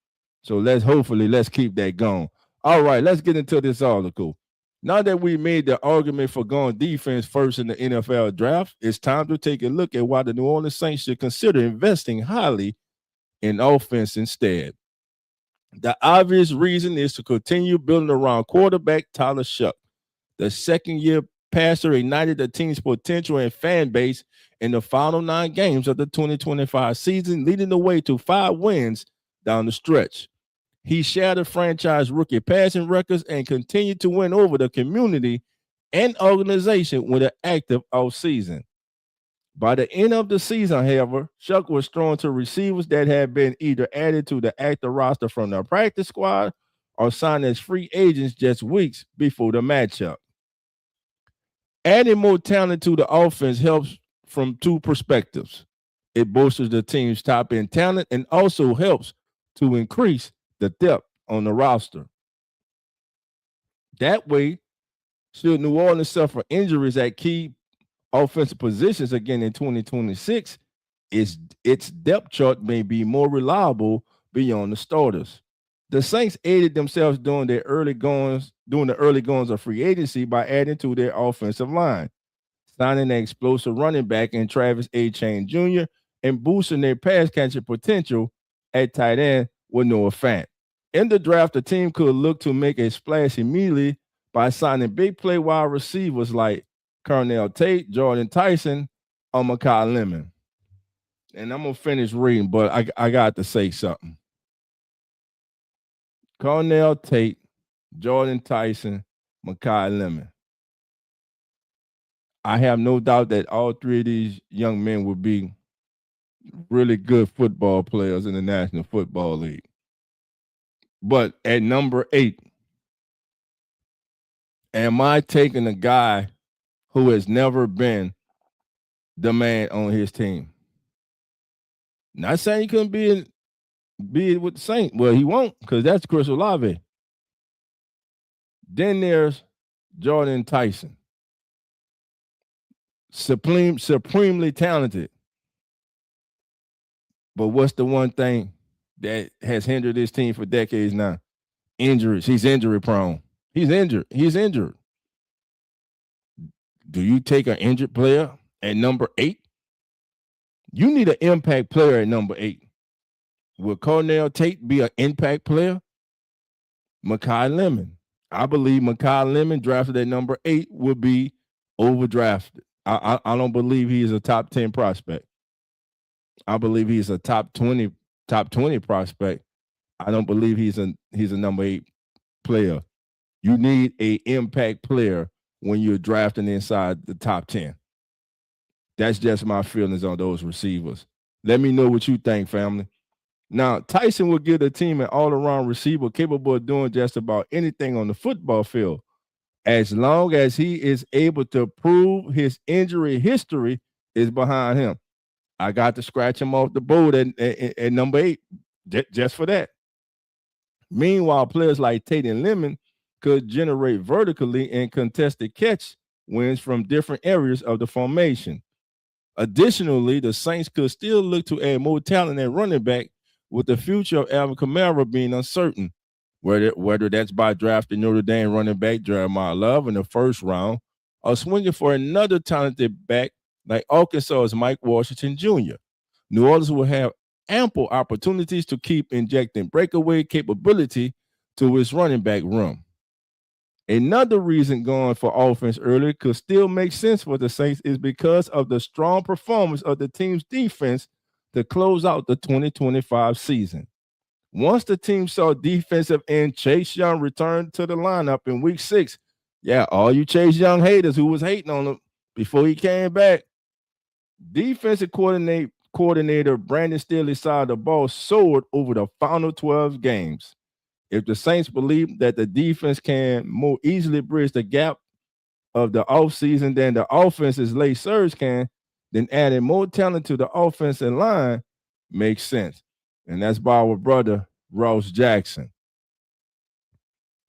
So let's keep that going. All right, let's get into this article. Now that we made the argument for going defense first in the NFL draft, it's time to take a look at why the New Orleans Saints should consider investing highly in offense instead. The obvious reason is to continue building around quarterback Tyler SHOUGH. The second-year passer ignited the team's potential and fan base in the final 9 games of the 2025 season, leading the way to 5 wins down the stretch. He shattered franchise rookie passing records and continued to win over the community and organization with an active offseason. By the end of the season, however, SHOUGH was thrown to receivers that had been either added to the active roster from the practice squad or signed as free agents just weeks before the matchup. Adding more talent to the offense helps from 2 perspectives. It bolsters the team's top-end talent and also helps to increase the depth on the roster. That way, should New Orleans suffer injuries at key offensive positions again in 2026, its depth chart may be more reliable beyond the starters. The Saints aided themselves during the early goings of free agency by adding to their offensive line, signing an explosive running back in Travis Etienne Jr. and boosting their pass catching potential at tight end with Noah Fant. In the draft, the team could look to make a splash immediately by signing big play wide receivers like Cornell Tate, Jordan Tyson, or Mekhi Lemon. And I'm going to finish reading, but I got to say something. Cornell Tate, Jordan Tyson, Mekhi Lemon. I have no doubt that all 3 of these young men will be really good football players in the National Football League. But at number 8, am I taking a guy who has never been the man on his team? Not saying he couldn't be with the Saints. Well, he won't, because that's Chris Olave. Then there's Jordan Tyson. Supremely talented. But what's the one thing that has hindered this team for decades now? Injuries. He's injury prone. He's injured. Do you take an injured player at number 8? You need an impact player at number 8. Will Cornell Tate be an impact player? Mekhi Lemon. I believe Mekhi Lemon, drafted at number 8, will be overdrafted. I don't believe he is a top 10 prospect. I believe he's a top 20 prospect. I don't believe he's a number 8 player. You need an impact player when you're drafting inside the top 10. That's just my feelings on those receivers. Let me know what you think, family. Now, Tyson will give the team an all-around receiver capable of doing just about anything on the football field, as long as he is able to prove his injury history is behind him. I got to scratch him off the board at number 8, just for that. Meanwhile, players like Tate and Lemon could generate vertically and contested catch wins from different areas of the formation. Additionally, the Saints could still look to add more talent at running back, with the future of Alvin Kamara being uncertain, whether that's by drafting Notre Dame running back Jeremiah Love in the first round or swinging for another talented back like Arkansas's Mike Washington Jr. New Orleans will have ample opportunities to keep injecting breakaway capability to its running back room. Another reason going for offense early could still make sense for the Saints is because of the strong performance of the team's defense to close out the 2025 season. Once the team saw defensive end Chase Young return to the lineup in week 6, all you Chase Young haters who was hating on him before he came back, defensive coordinator Brandon Staley's side of the ball soared over the final 12 games. If the Saints believe that the defense can more easily bridge the gap of the offseason than the offense's late surge can, then adding more talent to the offensive line makes sense. And that's by our brother, Ross Jackson.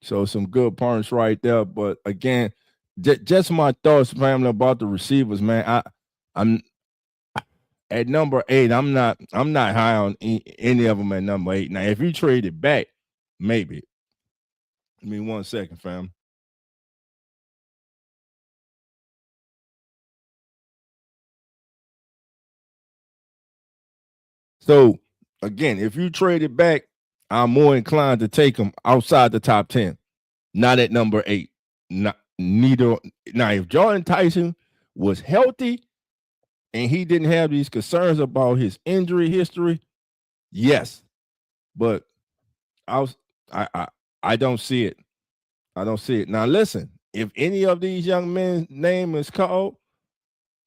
So some good points right there. But again, just my thoughts, family, about the receivers, man. I'm at number 8. I'm not high on any of them at number 8. Now, if you trade it back, maybe. Give me 1 second, fam. So again, if you trade it back, I'm more inclined to take them outside the top 10, not at number 8. Neither. Now, if Jordan Tyson was healthy and he didn't have these concerns about his injury history, yes. But I don't see it. I don't see it. Now, listen, if any of these young men's name is called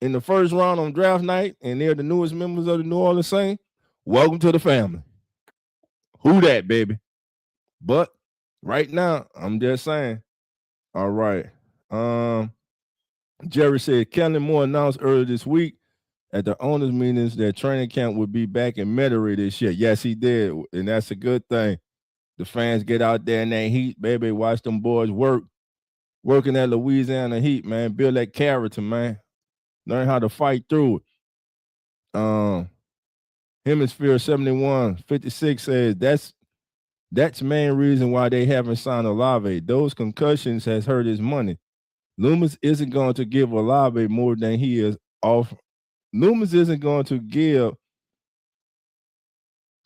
in the first round on draft night and they're the newest members of the New Orleans Saints, welcome to the family. Who that, baby? But right now, I'm just saying. All right. Jerry said Kellen Moore announced earlier this week at the owners' meetings that training camp would be back in Metairie this year. Yes, he did, and that's a good thing. The fans get out there in that heat, baby. Watch them boys working at Louisiana Heat, man. Build that character, man. Learn how to fight through it. Hemisphere 7156 says that's main reason why they haven't signed Olave. Those concussions has hurt his money. Loomis isn't going to give Olave more than he is off. Loomis isn't going to give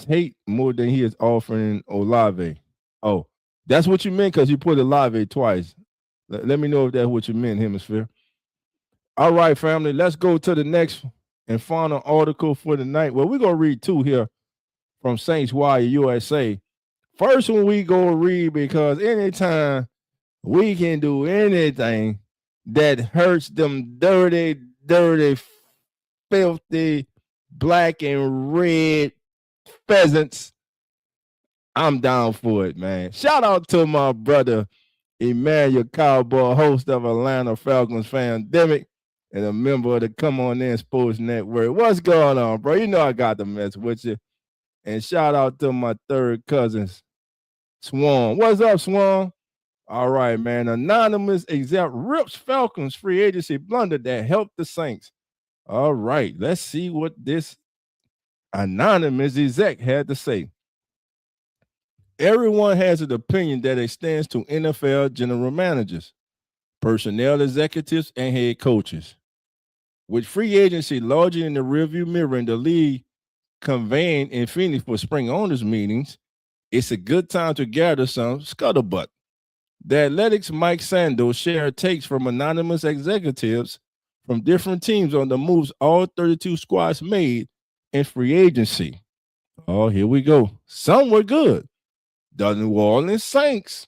Tate more than he is offering Olave. Oh, that's what you meant because you put Olave twice. Let me know if that's what you meant, Hemisphere. All right, family, let's go to the next and final article for the night. Well, we're going to read 2 here from Saints Wire USA. First one we go read because anytime we can do anything that hurts them dirty, filthy, black and red pheasants, I'm down for it, man. Shout out to my brother, Emmanuel Cowboy, host of Atlanta Falcons Fandemic and a member of the Come On In Sports Network. What's going on, bro? You know I got to mess with you. And shout out to my third cousins, Swan. What's up, Swan? All right, man. Anonymous exec rips Falcons free agency blunder that helped the Saints. All right, let's see what this anonymous exec had to say. Everyone has an opinion that extends to NFL general managers, personnel executives, and head coaches. With free agency largely in the rearview mirror in the league convened in Phoenix for spring owners meetings, it's a good time to gather some scuttlebutt. The Athletics' Mike Sanders shared takes from anonymous executives from different teams on the moves all 32 squads made in free agency. Oh, here we go. Some were good. The New Orleans Saints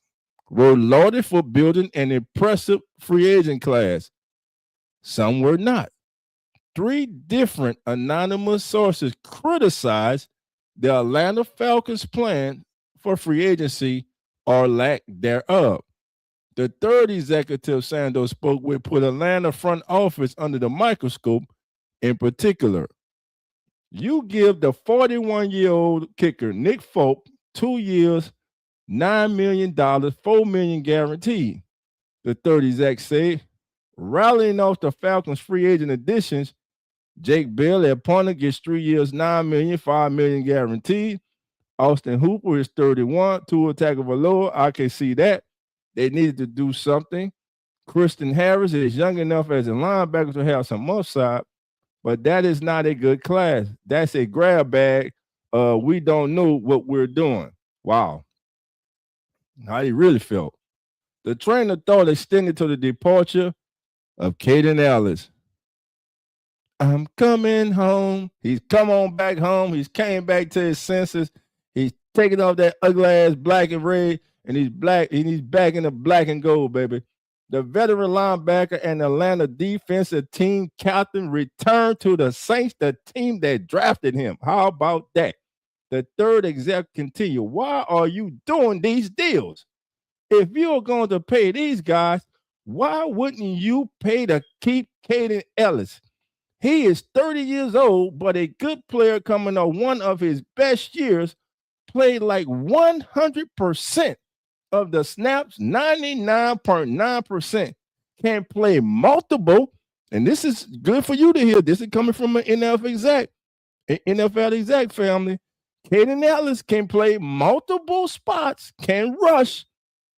were lauded for building an impressive free agent class. Some were not. 3 different anonymous sources criticized the Atlanta Falcons' plan for free agency or lack thereof. The third executive Sanders spoke with put Atlanta front office under the microscope in particular. You give the 41-year-old kicker Nick Folk 2 years, $9 million, $4 million guaranteed. The third exec said, rallying off the Falcons' free agent additions, Jake Bell at punter gets 3 years, $9 million, $5 million guaranteed. Austin Hooper is 31. Tua Tagovailoa, I can see that. They needed to do something. Christian Harris is young enough as a linebacker to have some upside, but that is not a good class. That's a grab bag. We don't know what we're doing. Wow. How he really felt. The trainer thought extended to the departure of Caden Ellis. I'm coming home. He's come on back home. He's came back to his senses. He's taking off that ugly ass black and red, and he's back in the black and gold, baby. The veteran linebacker and Atlanta defensive team captain returned to the Saints, the team that drafted him. How about that? The third exec continued. Why are you doing these deals? If you're going to pay these guys, why wouldn't you pay to keep Caden Ellis? He is 30 years old, but a good player coming on one of his best years, played like 100% of the snaps, 99.9%. can play multiple, and this is good for you to hear. This is coming from an NFL exec family. Kaden Ellis can play multiple spots, can rush,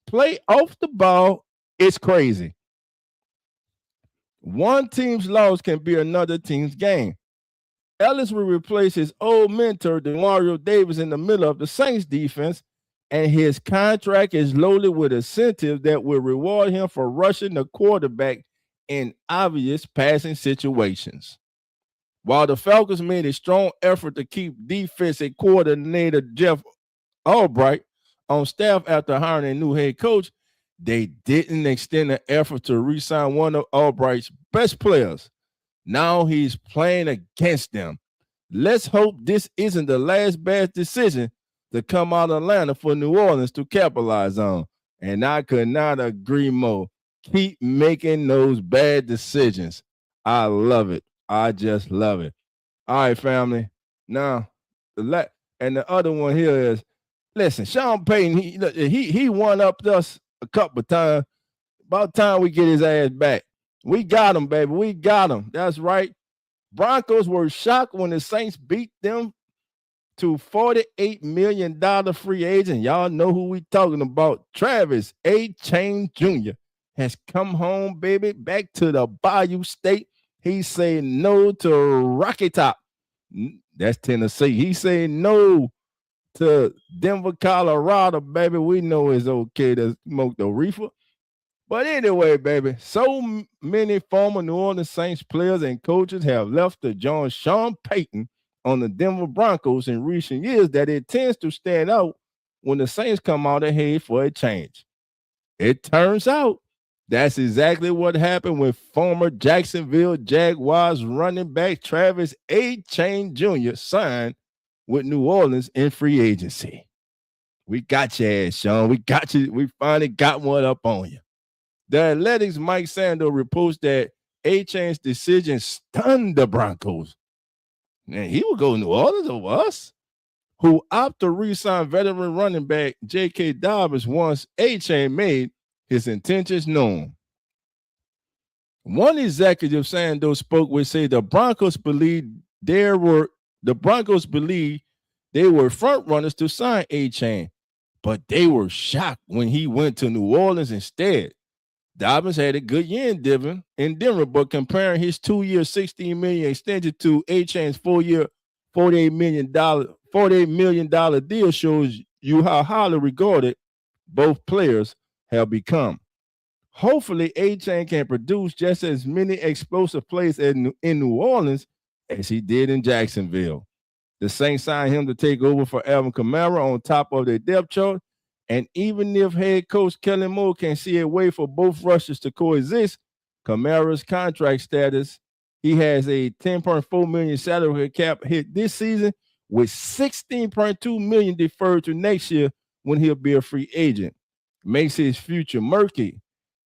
play off the ball. It's crazy. One team's loss can be another team's gain. Ellis will replace his old mentor, Demario Davis, in the middle of the Saints defense, and his contract is loaded with incentives that will reward him for rushing the quarterback in obvious passing situations. While the Falcons made a strong effort to keep defensive coordinator Jeff Albright on staff after hiring a new head coach, they didn't extend the effort to re-sign one of Albright's best players. Now he's playing against them. Let's hope this isn't the last bad decision to come out of Atlanta for New Orleans to capitalize on. And I could not agree more. Keep making those bad decisions. I love it. I just love it. All right, family. Now, the other one here is, listen, Sean Payton, he won up us a couple of times. About time we get his ass back. We got him, baby. We got him. That's right. Broncos were shocked when the Saints beat them to $48 million free agent. Y'all know who we talking about. Travis A-Chain Jr. has come home, baby, back to the Bayou State. He said no to Rocky Top. That's Tennessee. He said no to Denver, Colorado, baby. We know it's okay to smoke the reefer. But anyway, baby, so many former New Orleans Saints players and coaches have left to join Sean Payton on the Denver Broncos in recent years that it tends to stand out when the Saints come out ahead for a change. It turns out that's exactly what happened with former Jacksonville Jaguars running back Travis A-Chain Jr. signed with New Orleans in free agency. We got your ass, Sean. We got you. We finally got one up on you. The Athletics' Mike Sando reports that A-Chain's decision stunned the Broncos. And he would go to New Orleans over us, who opted to re-sign veteran running back J.K. Dobbins once A-Chain made his intentions known. One executive Sando spoke with said the Broncos believed they were front runners to sign A-Chain, but they were shocked when he went to New Orleans instead. Dobbins had a good year in Denver, but comparing his 2-year, $16 million extension to A-Chain's 4-year, $48 million deal shows you how highly regarded both players have become. Hopefully, A-Chain can produce just as many explosive plays in New Orleans as he did in Jacksonville. The Saints signed him to take over for Alvin Kamara on top of their depth chart. And even if head coach Kellen Moore can see a way for both rushers to coexist, Kamara's contract status, he has a $10.4 million salary cap hit this season with $16.2 million deferred to next year when he'll be a free agent. Makes his future murky.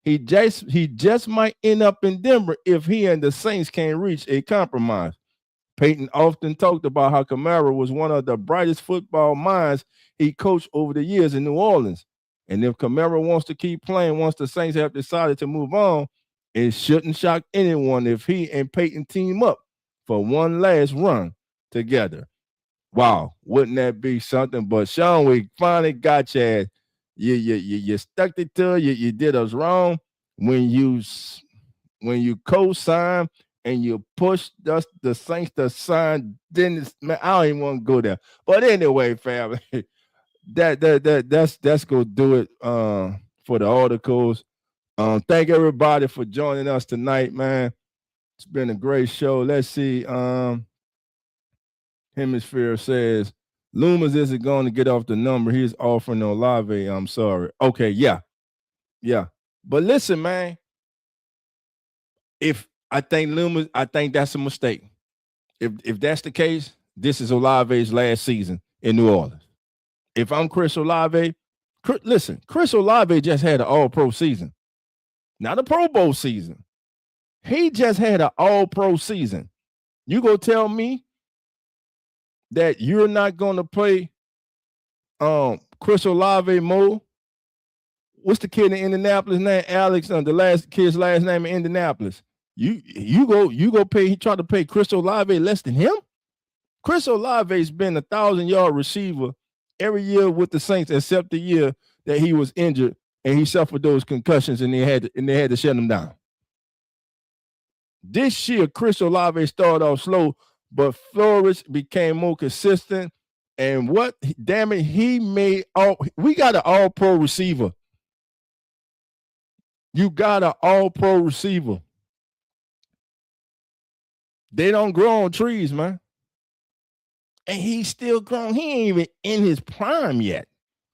He just might end up in Denver if he and the Saints can't reach a compromise. Payton often talked about how Kamara was one of the brightest football minds he coached over the years in New Orleans. And if Kamara wants to keep playing once the Saints have decided to move on, it shouldn't shock anyone if he and Payton team up for one last run together. Wow, wouldn't that be something? But Sean, we finally got you ass. You stuck it to you did us wrong when you co-signed and you pushed us the Saints to sign Dennis. Man, I don't even want to go there. But anyway, family, that's gonna do it for the articles. Thank everybody for joining us tonight, man. It's been a great show. Let's see. Hemisphere says Loomis isn't going to get off the number. He's offering Olave. I'm sorry. Okay, yeah. But listen, man. I think that's a mistake. If that's the case, this is Olave's last season in New Orleans. If I'm Chris Olave, Chris Olave just had an all-pro season. Not a Pro Bowl season. He just had an all-pro season. You gonna tell me that you're not gonna play Chris Olave more what's the kid in Indianapolis name? Alex, the last kid's last name in Indianapolis. You go pay. He tried to pay Chris Olave less than him. Chris Olave's been 1,000-yard receiver every year with the Saints, except the year that he was injured and he suffered those concussions, and they had to shut him down. This year, Chris Olave started off slow, but Flores became more consistent. And what, damn it, he made we got an all-pro receiver. You got an all-pro receiver. They don't grow on trees, man. And he's still growing. He ain't even in his prime yet.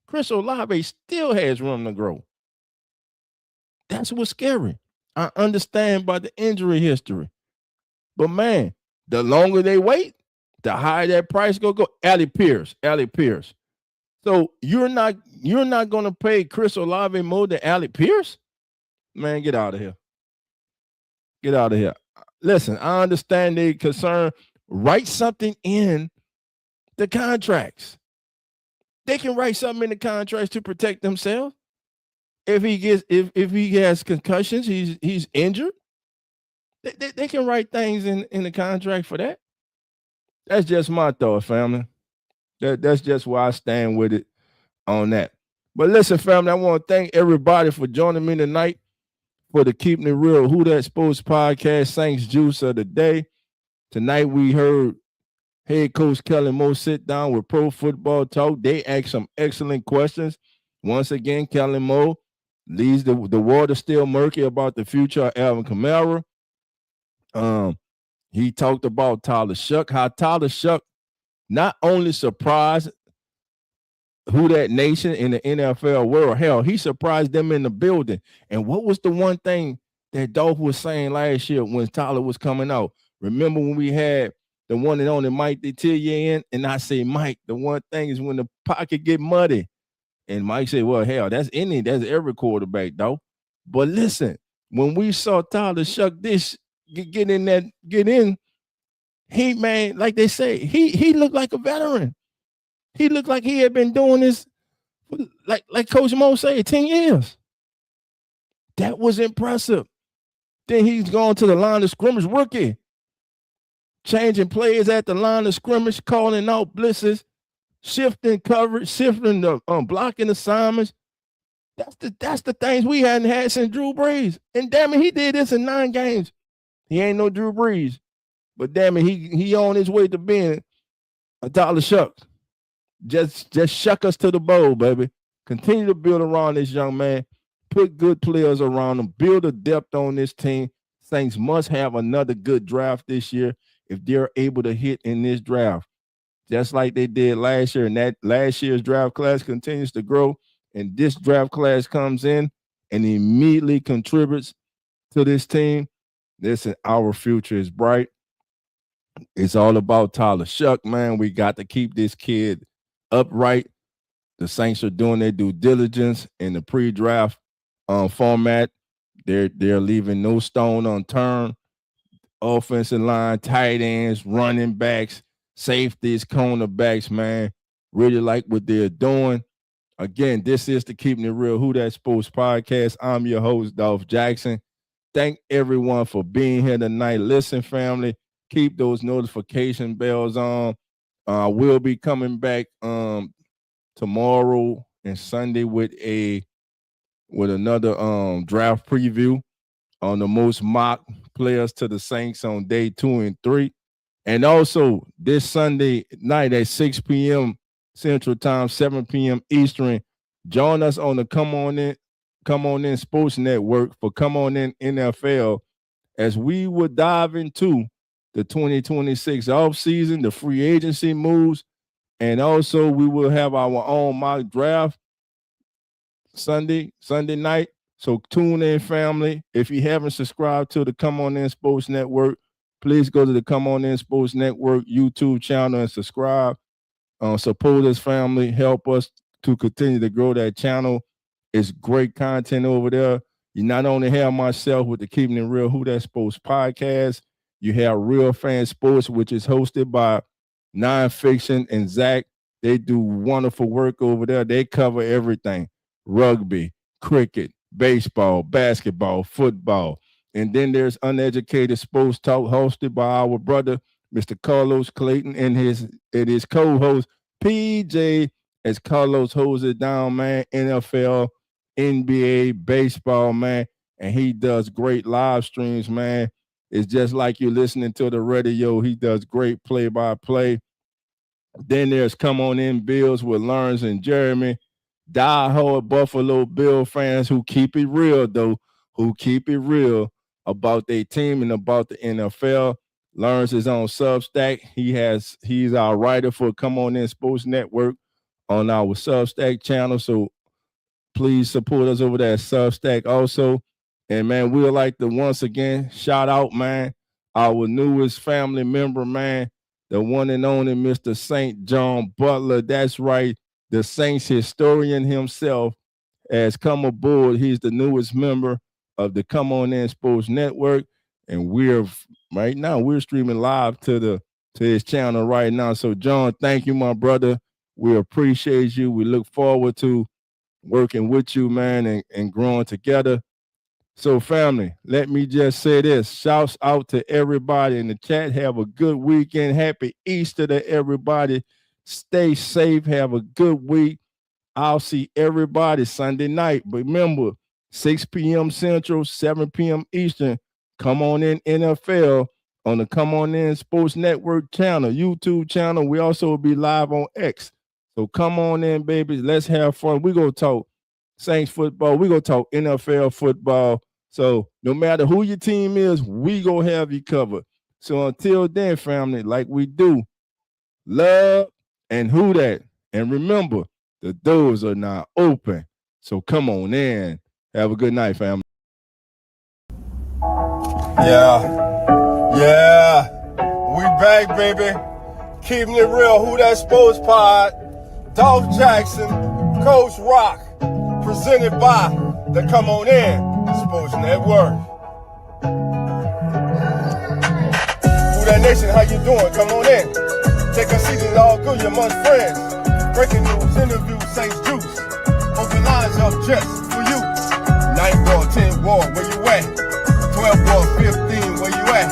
Chris Olave still has room to grow. That's what's scary. I understand about the injury history. But, man, the longer they wait, the higher that price go. Allie Pierce. So you're not going to pay Chris Olave more than Allie Pierce? Man, get out of here. Get out of here. Listen, I understand the concern. Write something in the contracts. They can write something in the contracts to protect themselves. If he has concussions, he's injured. They can write things in the contract for that. That's just my thought, family. That's just where I stand with it on that. But listen, family, I want to thank everybody for joining me tonight for the Keeping It Real Who That Sports Podcast, Saints Juice of the Day. Tonight we heard head coach Kellen Moore sit down with Pro Football Talk. They asked some excellent questions. Once again, Kellen Moore leaves the water still murky about the future of Alvin Kamara. He talked about Tyler Shough, how Tyler Shough not only surprised Who That Nation in the NFL world, hell, he surprised them in the building. And what was the one thing that Dolph was saying last year when Tyler was coming out? Remember when we had the one and only Mike Detillier in? And I say, Mike, the one thing is when the pocket get muddy. And Mike said, well, hell, that's every quarterback, though. But listen, when we saw Tyler Shough get in, he, man, like they say, he looked like a veteran. He looked like he had been doing this, like Coach Mo said, 10 years. That was impressive. Then he's gone to the line of scrimmage, rookie, changing plays at the line of scrimmage, calling out blitzes, shifting coverage, shifting the blocking assignments. That's the things we hadn't had since Drew Brees. And damn it, he did this in 9 games. He ain't no Drew Brees, but damn it, he on his way to being a Tyler Shough. Just shuck us to the bowl, baby. Continue to build around this young man. Put good players around him. Build a depth on this team. Saints must have another good draft this year if they're able to hit in this draft, just like they did last year. And that last year's draft class continues to grow. And this draft class comes in and immediately contributes to this team. Listen, our future is bright. It's all about Tyler Shough, man. We got to keep this kid upright. The Saints are doing their due diligence in the pre-draft format. They're leaving no stone unturned. Offensive line, tight ends, running backs, safeties, cornerbacks, man. Really like what they're doing. Again, this is the Keeping It Real Who That Sports Podcast. I'm your host, Dolph Jackson. Thank everyone for being here tonight. Listen, family, keep those notification bells on. We'll be coming back tomorrow and Sunday with another draft preview on the most mock players to the Saints on day 2 and 3. And also this Sunday night at 6 p.m. Central Time, 7 p.m. Eastern, join us on the Come On In Sports Network for Come On In NFL as we will dive into the 2026 offseason, the free agency moves, and also we will have our own mock draft Sunday night. So tune in, family. If you haven't subscribed to the Come On In Sports Network, please go to the Come On In Sports Network YouTube channel and subscribe. Support us, family. Help us to continue to grow that channel. It's great content over there. You not only have myself with the Keeping It Real Who That Sports Podcast, you have Real Fan Sports, which is hosted by Nonfiction and Zach. They do wonderful work over there. They cover everything: rugby, cricket, baseball, basketball, football. And then there's Uneducated Sports Talk hosted by our brother, Mr. Carlos Clayton, and his co-host, PJ, as Carlos holds it down, man. NFL, NBA, baseball, man. And he does great live streams, man. It's just like you're listening to the radio. He does great play-by-play. Then there's Come On In Bills with Lawrence and Jeremy. Die-hard Buffalo Bill fans who keep it real, though, who keep it real about their team and about the NFL. Lawrence is on Substack. He's our writer for Come On In Sports Network on our Substack channel. So please support us over there at Substack also. And, man, we would like to once again shout out, man, our newest family member, man, the one and only Mr. St. John Butler. That's right. The Saints historian himself has come aboard. He's the newest member of the Come On In Sports Network. And we're streaming live to his channel right now. So, John, thank you, my brother. We appreciate you. We look forward to working with you, man, and growing together. So, family, let me just say this. Shouts out to everybody in the chat. Have a good weekend. Happy Easter to everybody. Stay safe. Have a good week. I'll see everybody Sunday night. But remember, 6 p.m. Central, 7 p.m. Eastern. Come On In NFL on the Come On In Sports Network channel, YouTube channel. We also will be live on X. So come on in, baby. Let's have fun. We're going to talk Saints football. We're going to talk NFL football. So no matter who your team is, we going to have you covered. So until then, family, like we do, love and who that. And remember, the doors are now open. So come on in. Have a good night, family. Yeah. We back, baby. Keeping it real. Who That Sports Pod. Dolph Jackson, Coach Rock. Presented by the Come On In Sports Network. Who That Nation, how you doing? Come on in. Take a seat, it's all good, you're amongst friends. Breaking news, interviews, Saints Juice. Open lines up just for you. 9th Ward, 10th Ward, where you at? 12th Ward, 15, where you at?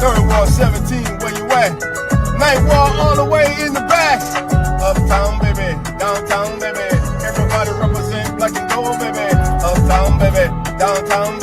3rd Ward, 17, where you at? 9th Ward, all the way in the back. Uptown, baby, downtown, baby. Everybody represent black and gold, baby. Uptown, baby, downtown,